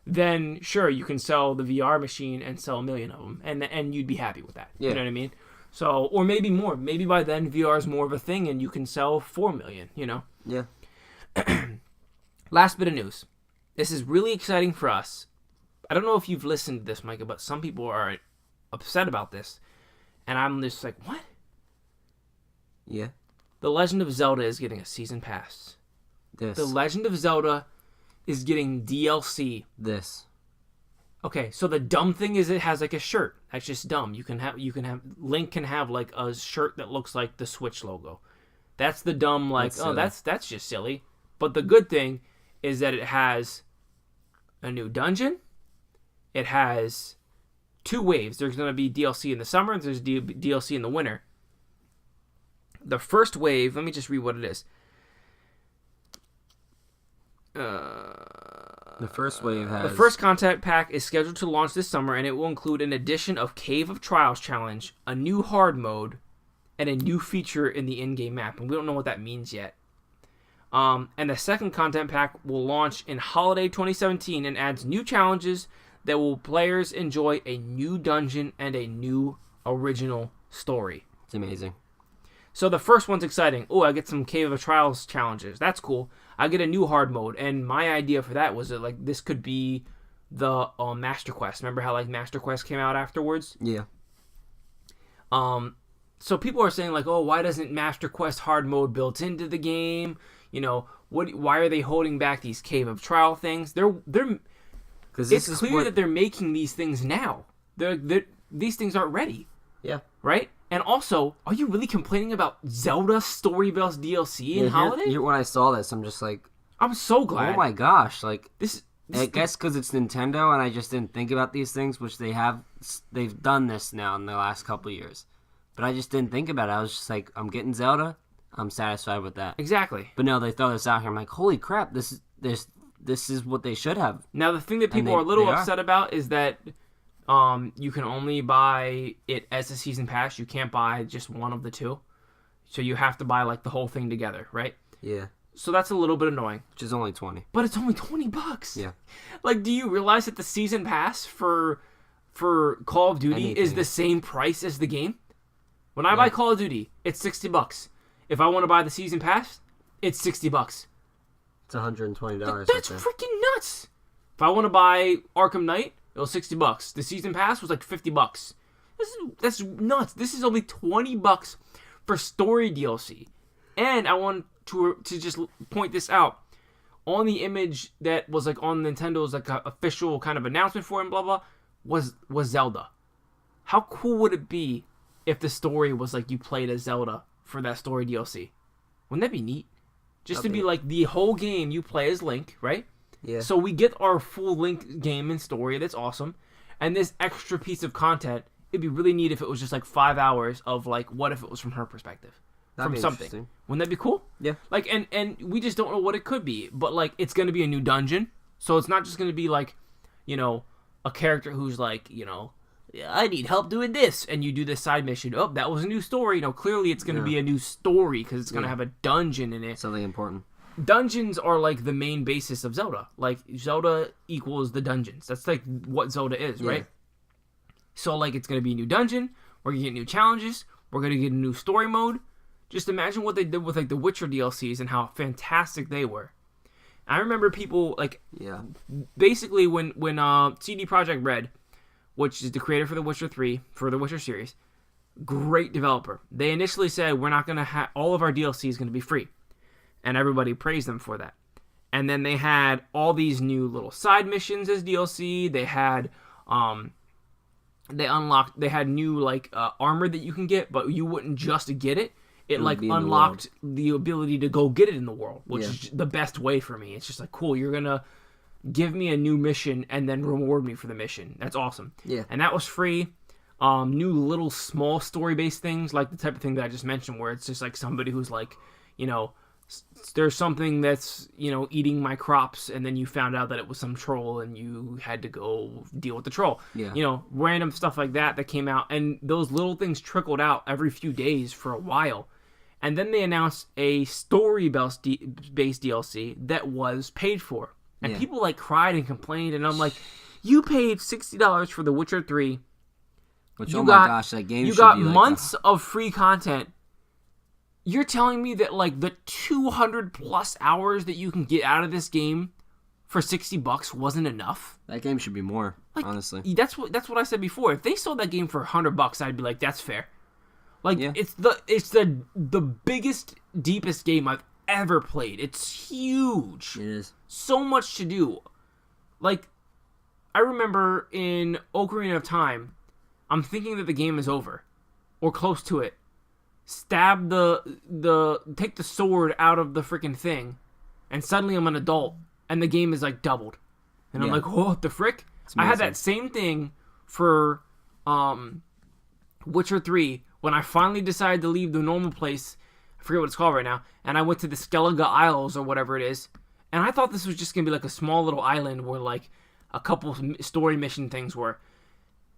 then sure, you can sell the VR machine and sell 1 million of them, and you'd be happy with that. Yeah. You know what I mean? So, or maybe more. Maybe by then VR is more of a thing, and you can sell 4 million. Yeah. Last bit of news. This is really exciting for us. I don't know if you've listened to this, Micah, but some people are upset about this. And I'm just like, what? Yeah. The Legend of Zelda is getting a season pass. The Legend of Zelda is getting DLC. Okay, so the dumb thing is it has like a shirt. That's just dumb. Link can have like a shirt that looks like the Switch logo. That's the dumb that's just silly. But the good thing is that it has a new dungeon. It has 2 waves. There's going to be DLC in the summer, and there's DLC in the winter. The first wave, let me just read what it is. The first wave has... The first content pack is scheduled to launch this summer, and it will include an addition of Cave of Trials Challenge, a new hard mode, and a new feature in the in-game map. And we don't know what that means yet. And the second content pack will launch in holiday 2017 and adds new challenges that will players enjoy a new dungeon and a new original story. It's amazing. So the first one's exciting. Oh, I get some Cave of Trials challenges. That's cool. I get a new hard mode, and my idea for that was that like this could be the Master Quest. Remember how like Master Quest came out afterwards? Yeah. So people are saying like, oh, why doesn't Master Quest hard mode built into the game? Why are they holding back these Cave of Trial things? It's clear that they're making these things now. These things aren't ready. Yeah. Right? And also, are you really complaining about Zelda Story-based DLC in Holiday? When I saw this, I'm just like... I'm so glad. Oh my gosh. Like, I guess because it's Nintendo and I just didn't think about these things, which they've done this now in the last couple of years. But I just didn't think about it. I was just like, I'm getting Zelda. I'm satisfied with that. Exactly. But no, they throw this out here. I'm like, holy crap, there's this is what they should have. Now, the thing that people are a little upset about is that you can only buy it as a season pass. You can't buy just one of the two. So you have to buy like the whole thing together, right? Yeah. So that's a little bit annoying. Which is only $20. But it's only $20. Yeah. Like, do you realize that the season pass for Call of Duty is the same price as the game? When I buy Call of Duty, it's $60. If I want to buy the season pass, it's $60. It's $120. That's freaking nuts. If I want to buy Arkham Knight, it was $60. The season pass was like $50. That's nuts. This is only $20 for story DLC. And I want to just point this out. On the image that was like on Nintendo's like official kind of announcement for it and blah blah was Zelda. How cool would it be if the story was like you played as Zelda for that story DLC? Wouldn't that be neat? Just to be like the whole game you play as Link, right? Yeah. So we get our full Link game and story. That's awesome. And this extra piece of content, it'd be really neat if it was just like 5 hours of like what if it was from her perspective. That'd from be something. Wouldn't that be cool? Yeah. Like and we just don't know what it could be, but like it's going to be a new dungeon. So it's not just going to be like, you know, a character who's like, you know, I need help doing this, and you do this side mission. Oh, that was a new story. You know, clearly it's going to be a new story because it's going to have a dungeon in it. Something important. Dungeons are like the main basis of Zelda. Like Zelda equals the dungeons. That's like what Zelda is, right? So like it's going to be a new dungeon. We're going to get new challenges. We're going to get a new story mode. Just imagine what they did with like the Witcher DLCs and how fantastic they were. I remember people like basically when CD Projekt Red, which is the creator for The Witcher 3 for the Witcher series, great developer. They initially said we're not going to have all of our DLC is going to be free, and everybody praised them for that. And then they had all these new little side missions as DLC. They had they had new like armor that you can get, but you wouldn't just get it. It like unlocked the ability to go get it in the world, which is the best way for me. It's just like, cool, you're going to give me a new mission and then reward me for the mission. That's awesome. Yeah. And that was free. New little small story-based things, like the type of thing that I just mentioned, where it's just like somebody who's like, you know, there's something that's, you know, eating my crops, and then you found out that it was some troll and you had to go deal with the troll. Yeah. You know, random stuff like that came out, and those little things trickled out every few days for a while. And then they announced a story-based DLC that was paid for. And people like cried and complained, and I'm like, you paid $60 for The Witcher 3. Which, oh my gosh, that game should be like months of free content. You're telling me that like the 200 plus hours that you can get out of this game for $60 wasn't enough? That game should be more, like, honestly. That's what I said before. If they sold that game for $100, I'd be like, that's fair. Like it's the biggest, deepest game I've ever played. It's huge. It is. So much to do. Like, I remember in Ocarina of Time, I'm thinking that the game is over, or close to it. Take the sword out of the freaking thing, and suddenly I'm an adult, and the game is like doubled, and I'm like, what the frick? I had that same thing for Witcher 3 when I finally decided to leave the normal place. I forget what it's called right now, and I went to the Skellige Isles or whatever it is, and I thought this was just gonna be like a small little island where like a couple story mission things were.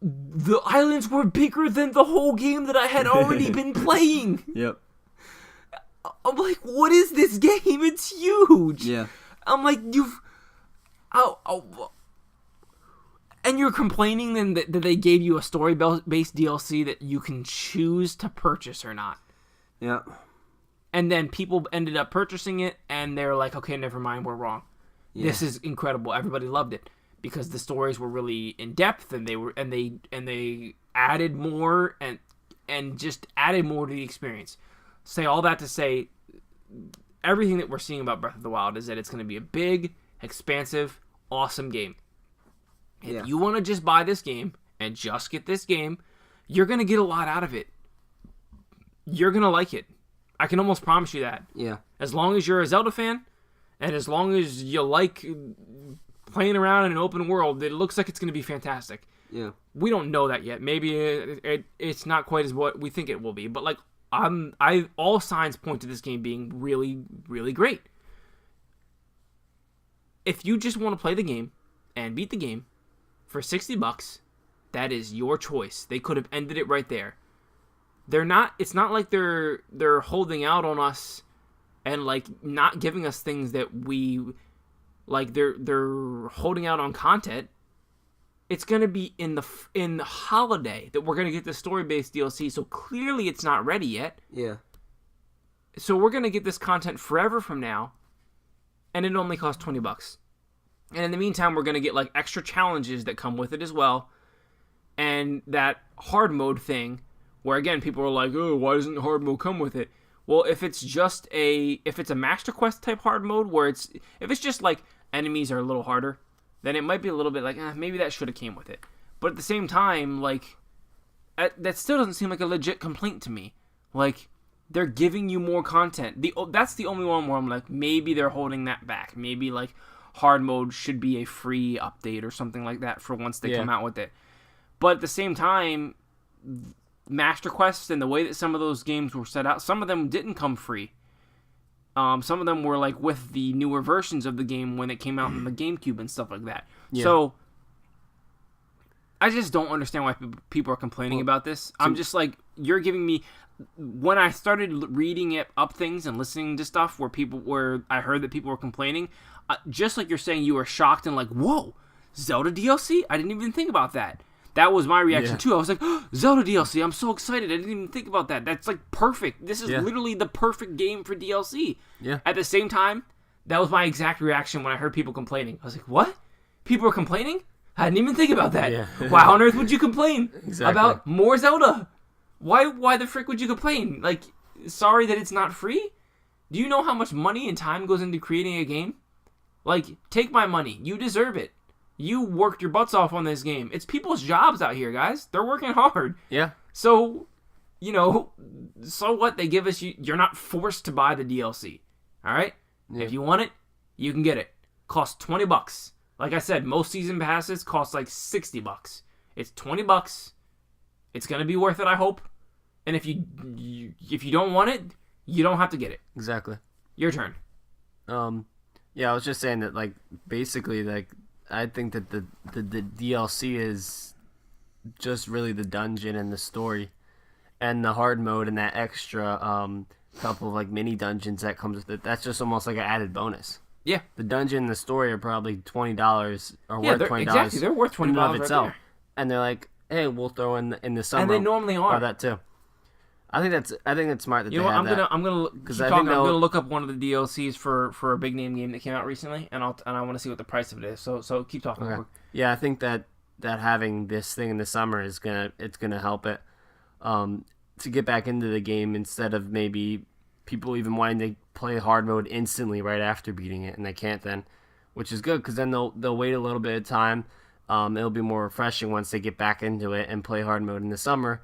The islands were bigger than the whole game that I had already been playing. Yep. I'm like, what is this game? It's huge. Yeah. I'm like, and you're complaining then that they gave you a story-based DLC that you can choose to purchase or not. Yeah. And then people ended up purchasing it, and they're like, okay, never mind, we're wrong. Yeah. This is incredible. Everybody loved it because the stories were really in depth, and they added more and just added more to the experience. Say all that to say, everything that we're seeing about Breath of the Wild is that it's going to be a big, expansive, awesome game. If you want to just buy this game and just get this game, you're going to get a lot out of it. You're going to like it. I can almost promise you that. Yeah. As long as you're a Zelda fan, and as long as you like playing around in an open world, it looks like it's going to be fantastic. Yeah. We don't know that yet. Maybe it's not quite as what we think it will be. But like, all signs point to this game being really, really great. if you just want to play the game and beat the game for $60, that is your choice. They could have ended it right there. It's not like they're holding out on us and like not giving us things that we like. They're holding out on content. It's gonna be in the holiday that we're gonna get the story-based DLC. So clearly it's not ready yet. Yeah. So we're gonna get this content forever from now, and it only costs $20. And in the meantime, we're gonna get like extra challenges that come with it as well, and that hard mode thing, where again people are like, "Oh, why doesn't hard mode come with it?" Well, if it's a Master Quest type hard mode, if it's just like enemies are a little harder, then it might be a little bit like, maybe that should have came with it. But at the same time, like, that still doesn't seem like a legit complaint to me. Like, they're giving you more content. That's the only one where I'm like, maybe they're holding that back. Maybe, like, hard mode should be a free update or something like that for once they come out with it. But at the same time, Master Quest and the way that some of those games were set out, some of them didn't come free. Some of them were like with the newer versions of the game when it came out in the GameCube and stuff like that. Yeah. So I just don't understand why people are complaining about this. I'm just like, you're giving me. When I started reading up things and listening to stuff where I heard that people were complaining, just like you're saying, you were shocked and like, whoa, Zelda DLC? I didn't even think about that. That was my reaction too. I was like, oh, Zelda DLC, I'm so excited. I didn't even think about that. That's like perfect. This is literally the perfect game for DLC. Yeah. At the same time, that was my exact reaction when I heard people complaining. I was like, what? People are complaining? I didn't even think about that. Yeah. Why on earth would you complain about more Zelda? Why the frick would you complain? Like, sorry that it's not free? Do you know how much money and time goes into creating a game? Like, take my money. You deserve it. You worked your butts off on this game. It's people's jobs out here, guys. They're working hard. Yeah. So, so what? They give us, you're not forced to buy the DLC. All right? Yeah. If you want it, you can get it. Costs $20. Like I said, most season passes cost like $60. It's $20. It's going to be worth it, I hope. And if you don't want it, you don't have to get it. Exactly. Your turn. Yeah, I was just saying that, like, basically, like, I think that the DLC is just really the dungeon and the story and the hard mode and that extra couple of like mini dungeons that comes with it. That's just almost like an added bonus. Yeah. The dungeon and the story are probably $20 or worth $20. Exactly. They're worth $20 of itself. Right, and they're like, hey, we'll throw in the summer. And they normally are. That too. I think that's smart that they have that. I'm gonna look up one of the DLCs for a big name game that came out recently, and I want to see what the price of it is. So keep talking. Okay. Yeah, I think that having this thing in the summer is gonna help it to get back into the game instead of maybe people even wanting to play hard mode instantly right after beating it, and they can't then, which is good because then they'll wait a little bit of time. It'll be more refreshing once they get back into it and play hard mode in the summer.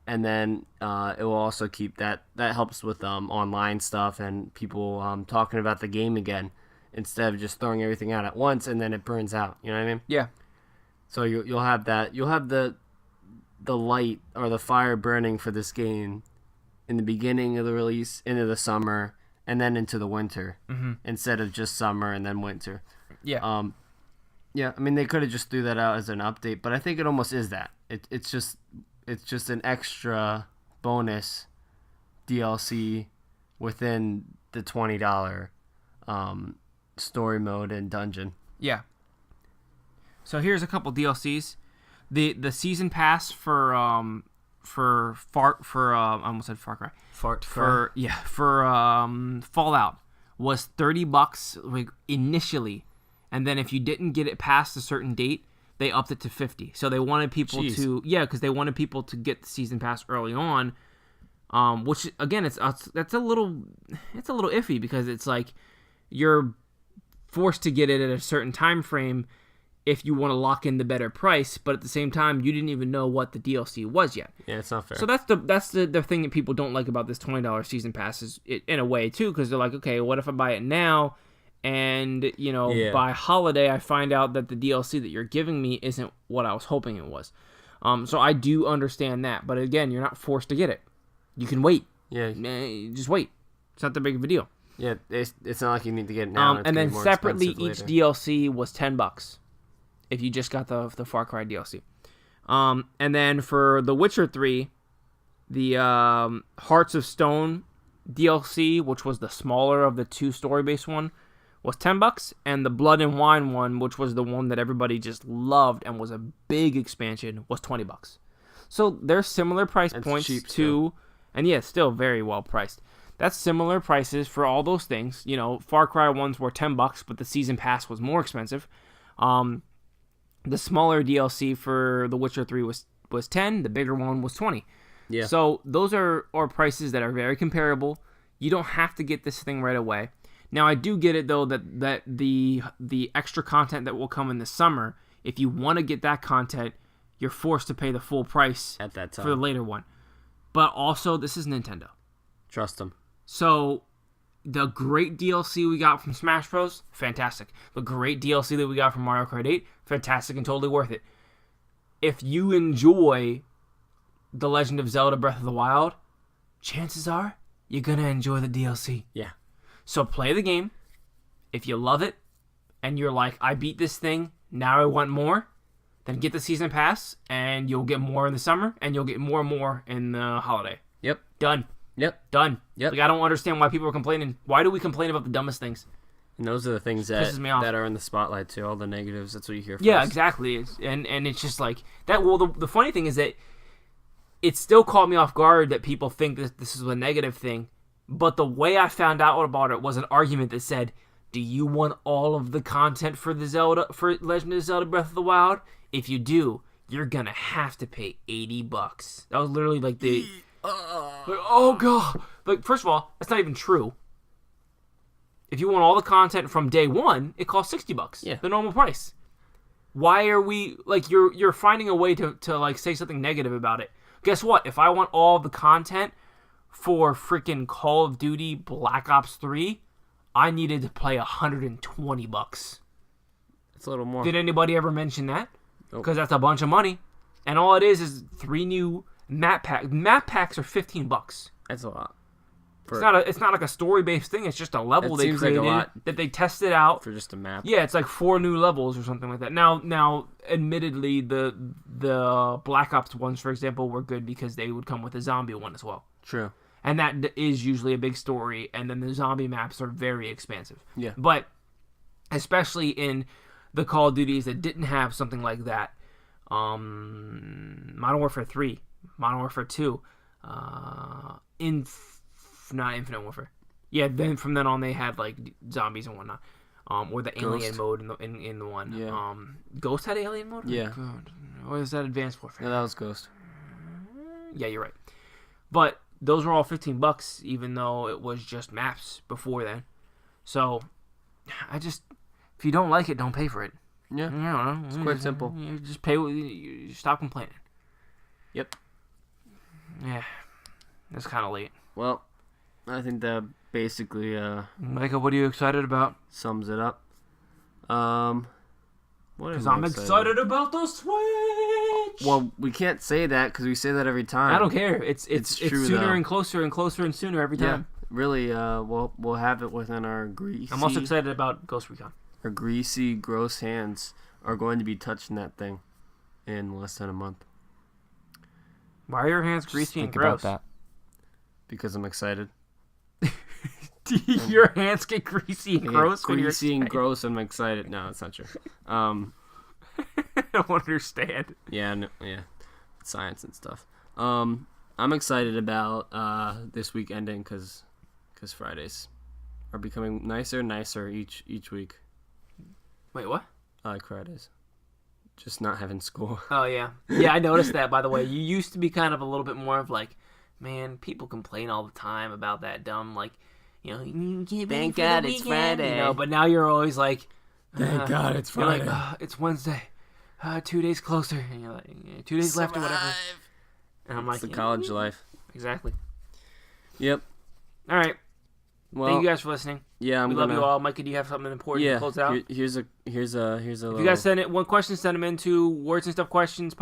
And then it will also keep that helps with online stuff and people talking about the game again instead of just throwing everything out at once and then it burns out. You know what I mean? Yeah. So you'll have that. You'll have the light or the fire burning for this game in the beginning of the release, into the summer, and then into the winter instead of just summer and then winter. Yeah. Yeah. I mean, they could have just threw that out as an update, but I think it almost is that. It's just an extra bonus DLC within the $20 story mode and dungeon. Yeah. So here's a couple DLCs. The season pass for I almost said Far Cry. For Fallout was $30 initially, and then if you didn't get it past a certain date, they upped it to $50. So they wanted people because they wanted people to get the season pass early on. Which again, that's a little iffy because it's like you're forced to get it at a certain time frame if you want to lock in the better price, but at the same time, you didn't even know what the DLC was yet. Yeah, it's not fair. So that's the thing that people don't like about this $20 season pass is in a way too, because they're like, okay, what if I buy it now? And, by holiday, I find out that the DLC that you're giving me isn't what I was hoping it was. So I do understand that. But again, you're not forced to get it. You can wait. Yeah. Just wait. It's not that big of a deal. Yeah, it's not like you need to get it now. And then separately, each later. DLC was $10 if you just got the Far Cry DLC. And then for The Witcher 3, the Hearts of Stone DLC, which was the smaller of the two story-based one, was $10, and the Blood and Wine one, which was the one that everybody just loved and was a big expansion, was $20. So they're similar price points cheap to, still. and yeah, still very well priced. That's similar prices for all those things. You know, Far Cry ones were $10, but the season pass was more expensive. The smaller DLC for The Witcher 3 was $10. The bigger one was $20. Yeah. So those are prices that are very comparable. You don't have to get this thing right away. Now, I do get it, though, that the extra content that will come in the summer, if you want to get that content, you're forced to pay the full price At that time. for the later one. But also, this is Nintendo. Trust them. So, the great DLC we got from Smash Bros., fantastic. The great DLC that we got from Mario Kart 8, fantastic and totally worth it. If you enjoy The Legend of Zelda Breath of the Wild, chances are you're going to enjoy the DLC. Yeah. So play the game. If you love it, and you're like, I beat this thing, now I want more, then get the season pass, and you'll get more in the summer, and you'll get more and more in the holiday. Yep. Done. Yep. Done. Yep. Like, I don't understand why people are complaining. Why do we complain about the dumbest things? And those are the things Pisses me off. that are in the spotlight too. All the negatives. That's what you hear. Yeah, first. exactly. And it's just like that. Well, the funny thing is that it still caught me off guard that people think that this is a negative thing. But the way I found out about it was an argument that said, "Do you want all of the content for Legend of Zelda Breath of the Wild? If you do, you're gonna have to pay $80." That was literally like the, like, oh god. Like, first of all, that's not even true. If you want all the content from day one, it costs $60. Yeah. The normal price. Why are we like you're finding a way to like say something negative about it? Guess what? If I want all the content for freaking Call of Duty Black Ops 3, I needed to pay $120. It's a little more. Did anybody ever mention that? Nope. Because that's a bunch of money, and all it is 3 new map packs. Map packs are $15. That's a lot. It's not like a story-based thing. It's just a level they seems like a created lot that they tested out. for just a map. Yeah, it's like 4 new levels or something like that. Now, admittedly, the Black Ops ones, for example, were good because they would come with a zombie one as well. True. And that is usually a big story, and then the zombie maps are very expansive. Yeah. But especially in the Call of Duties that didn't have something like that, Modern Warfare 3, Modern Warfare 2, not Infinite Warfare. Yeah, then from then on they had like zombies and whatnot, or the alien mode in the one. Yeah. Ghost had alien mode. Yeah. Or is that Advanced Warfare? No, that was Ghost. Yeah, you're right. But those were all $15, even though it was just maps before then. So, if you don't like it, don't pay for it. Yeah. You know, It's quite simple. You just pay. You stop complaining. Yep. Yeah, it's kind of late. Well, I think that basically Micah, what are you excited about? sums it up. Because I'm excited about the Switch. Well, we can't say that because we say that every time. I don't care. It's true, sooner though. and closer and closer and sooner every time. Really, we'll have it within our greasy. I'm also excited about Ghost Recon. Our greasy, gross hands are going to be touching that thing in less than a month. Why are your hands greasy and gross? Because I'm excited. Your hands get greasy and gross when you're Greasy and excited? gross. I'm excited. No, that's not true. I don't understand. Yeah, science and stuff. I'm excited about this week ending because Fridays are becoming nicer and nicer each week. Wait, what? I like Fridays. Just not having school. Oh, yeah. Yeah, I noticed that, by the way. You used to be kind of a little bit more of like, man, people complain all the time about that dumb, like, you know, Thank God it's Friday. You know, but now you're always like, Thank God it's you're Friday. like, it's Wednesday. 2 days closer. And you're like, 2 days left or whatever. And I'm like, It's the college life. Exactly. Yep. All right. Well, Thank you guys for listening. yeah, We love you all. Micah, do you have something important to close out? Here's a If you guys send it one question, send them into WordsAndStuffQuestions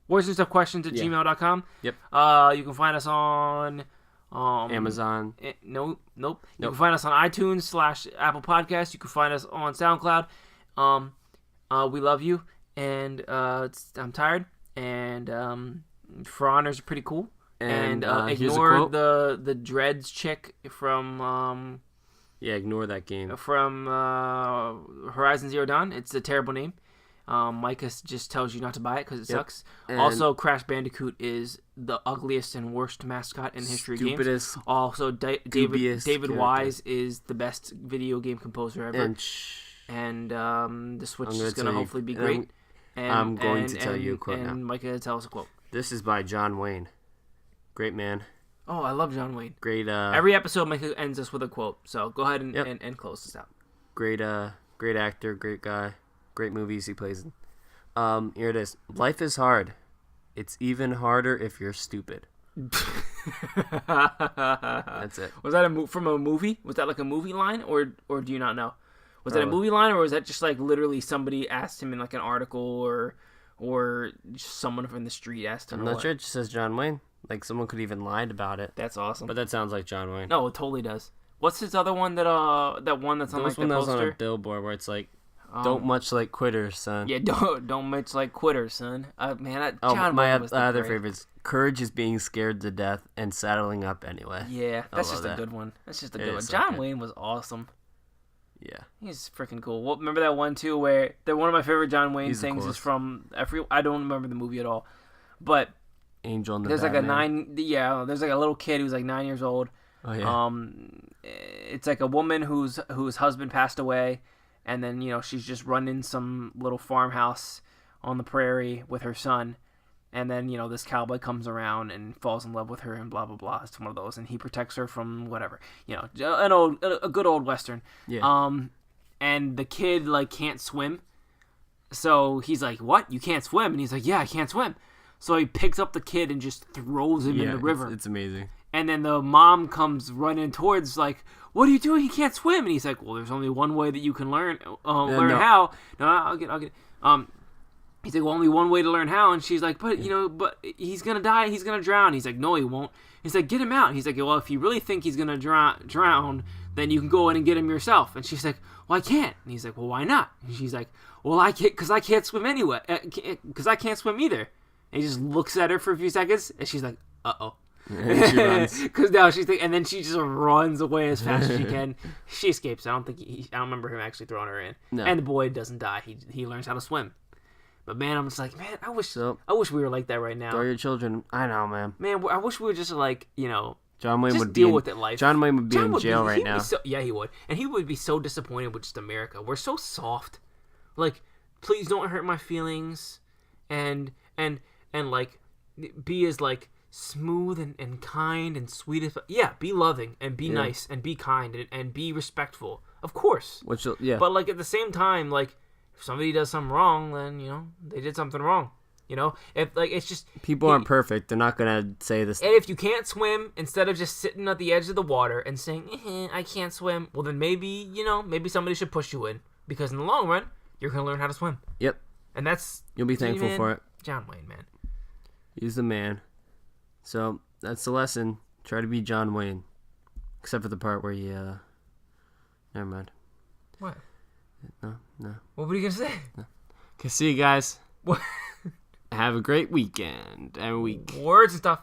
WordsAndStuffQuestions at gmail.com. Yep. You can find us on Amazon. Nope. You can find us on iTunes / Apple Podcasts. You can find us on SoundCloud. We love you, and I'm tired, and For Honors are pretty cool. And ignore the Dreads chick from ignore that game from Horizon Zero Dawn. It's a terrible name. Micah just tells you not to buy it because it sucks. And also, Crash Bandicoot is the ugliest and worst mascot in history of games. Also, David Wise is the best video game composer ever. And the Switch is going to hopefully be great. I'm going to tell you a quote now. And Micah, tell us a quote. This is by John Wayne. Great man. Oh, I love John Wayne. Great. Every episode, Micah ends us with a quote. So go ahead and close this out. Great actor, great guy. Great movies he plays in. Here it is. Life is hard. It's even harder if you're stupid. That's it. Was that from a movie? Was that like a movie line, or do you not know? Was that a movie line, or was that just like literally somebody asked him in like an article, or just someone from the street asked him? I'm not sure. It just says John Wayne. Like someone could even lied about it. That's awesome. But that sounds like John Wayne. No, it totally does. What's his other one that's on like the poster? That was on a billboard where it's like, don't much like quitters, son. Yeah, don't much like quitters, son. Man, John my Wayne was other favorites. Courage is being scared to death and saddling up anyway. Yeah, that's just a good one. That's just a good one. John Wayne was awesome. Yeah, he's freaking cool. Well, remember that one too, where one of my favorite John Wayne things is from I don't remember the movie at all, but Angel and the there's Batman. there's like a little kid who's like 9 years old. Oh yeah. It's like a woman whose husband passed away, and then she's just running some little farmhouse on the prairie with her son, and then this cowboy comes around and falls in love with her and blah blah blah. It's one of those, and he protects her from whatever, a good old western. Yeah. And the kid like can't swim, so he's like, "What? You can't swim?" And he's like, "Yeah, I can't swim." So he picks up the kid and just throws him in the river. It's amazing. And then the mom comes running towards, like, "What are you doing? He can't swim." And he's like, "Well, there's only one way that you can learn how." No, I'll get. He's like, "Well, only one way to learn how." And she's like, "But but he's gonna die. He's gonna drown." He's like, "No, he won't." He's like, "Get him out." And he's like, "Well, if you really think he's gonna drown, then you can go in and get him yourself." And she's like, "Well, I can't." And he's like, "Well, why not?" And she's like, "Well, I can't, because I can't swim anyway. Because I can't swim either." And he just looks at her for a few seconds, and she's like, "Uh-oh." And she runs. Because now and then she just runs away as fast as she can. She escapes. I don't remember him actually throwing her in. No. And the boy doesn't die. He learns how to swim. But man, I'm just like, man, I wish we were like that right now. Throw your children. I know, man. Man, I wish we were just like, John Wayne just would deal be with it. Life. John Wayne would be in jail right now. Yeah, he would, and he would be so disappointed with just America. We're so soft. Like, please don't hurt my feelings, and like, be as like smooth and kind and sweet as be loving and be nice and be kind and be respectful, of course. But like at the same time, like if somebody does something wrong, then they did something wrong. If like it's just people aren't perfect, they're not gonna say this. And if you can't swim, instead of just sitting at the edge of the water and saying I can't swim, well then maybe maybe somebody should push you in, because in the long run you're gonna learn how to swim. Yep. And you'll be thankful for it. John Wayne, man. He's the man. So that's the lesson. Try to be John Wayne, except for the part where you. Never mind. What? No. What were you gonna say? No. Okay, see you guys. What? Have a great weekend and week. Words and stuff.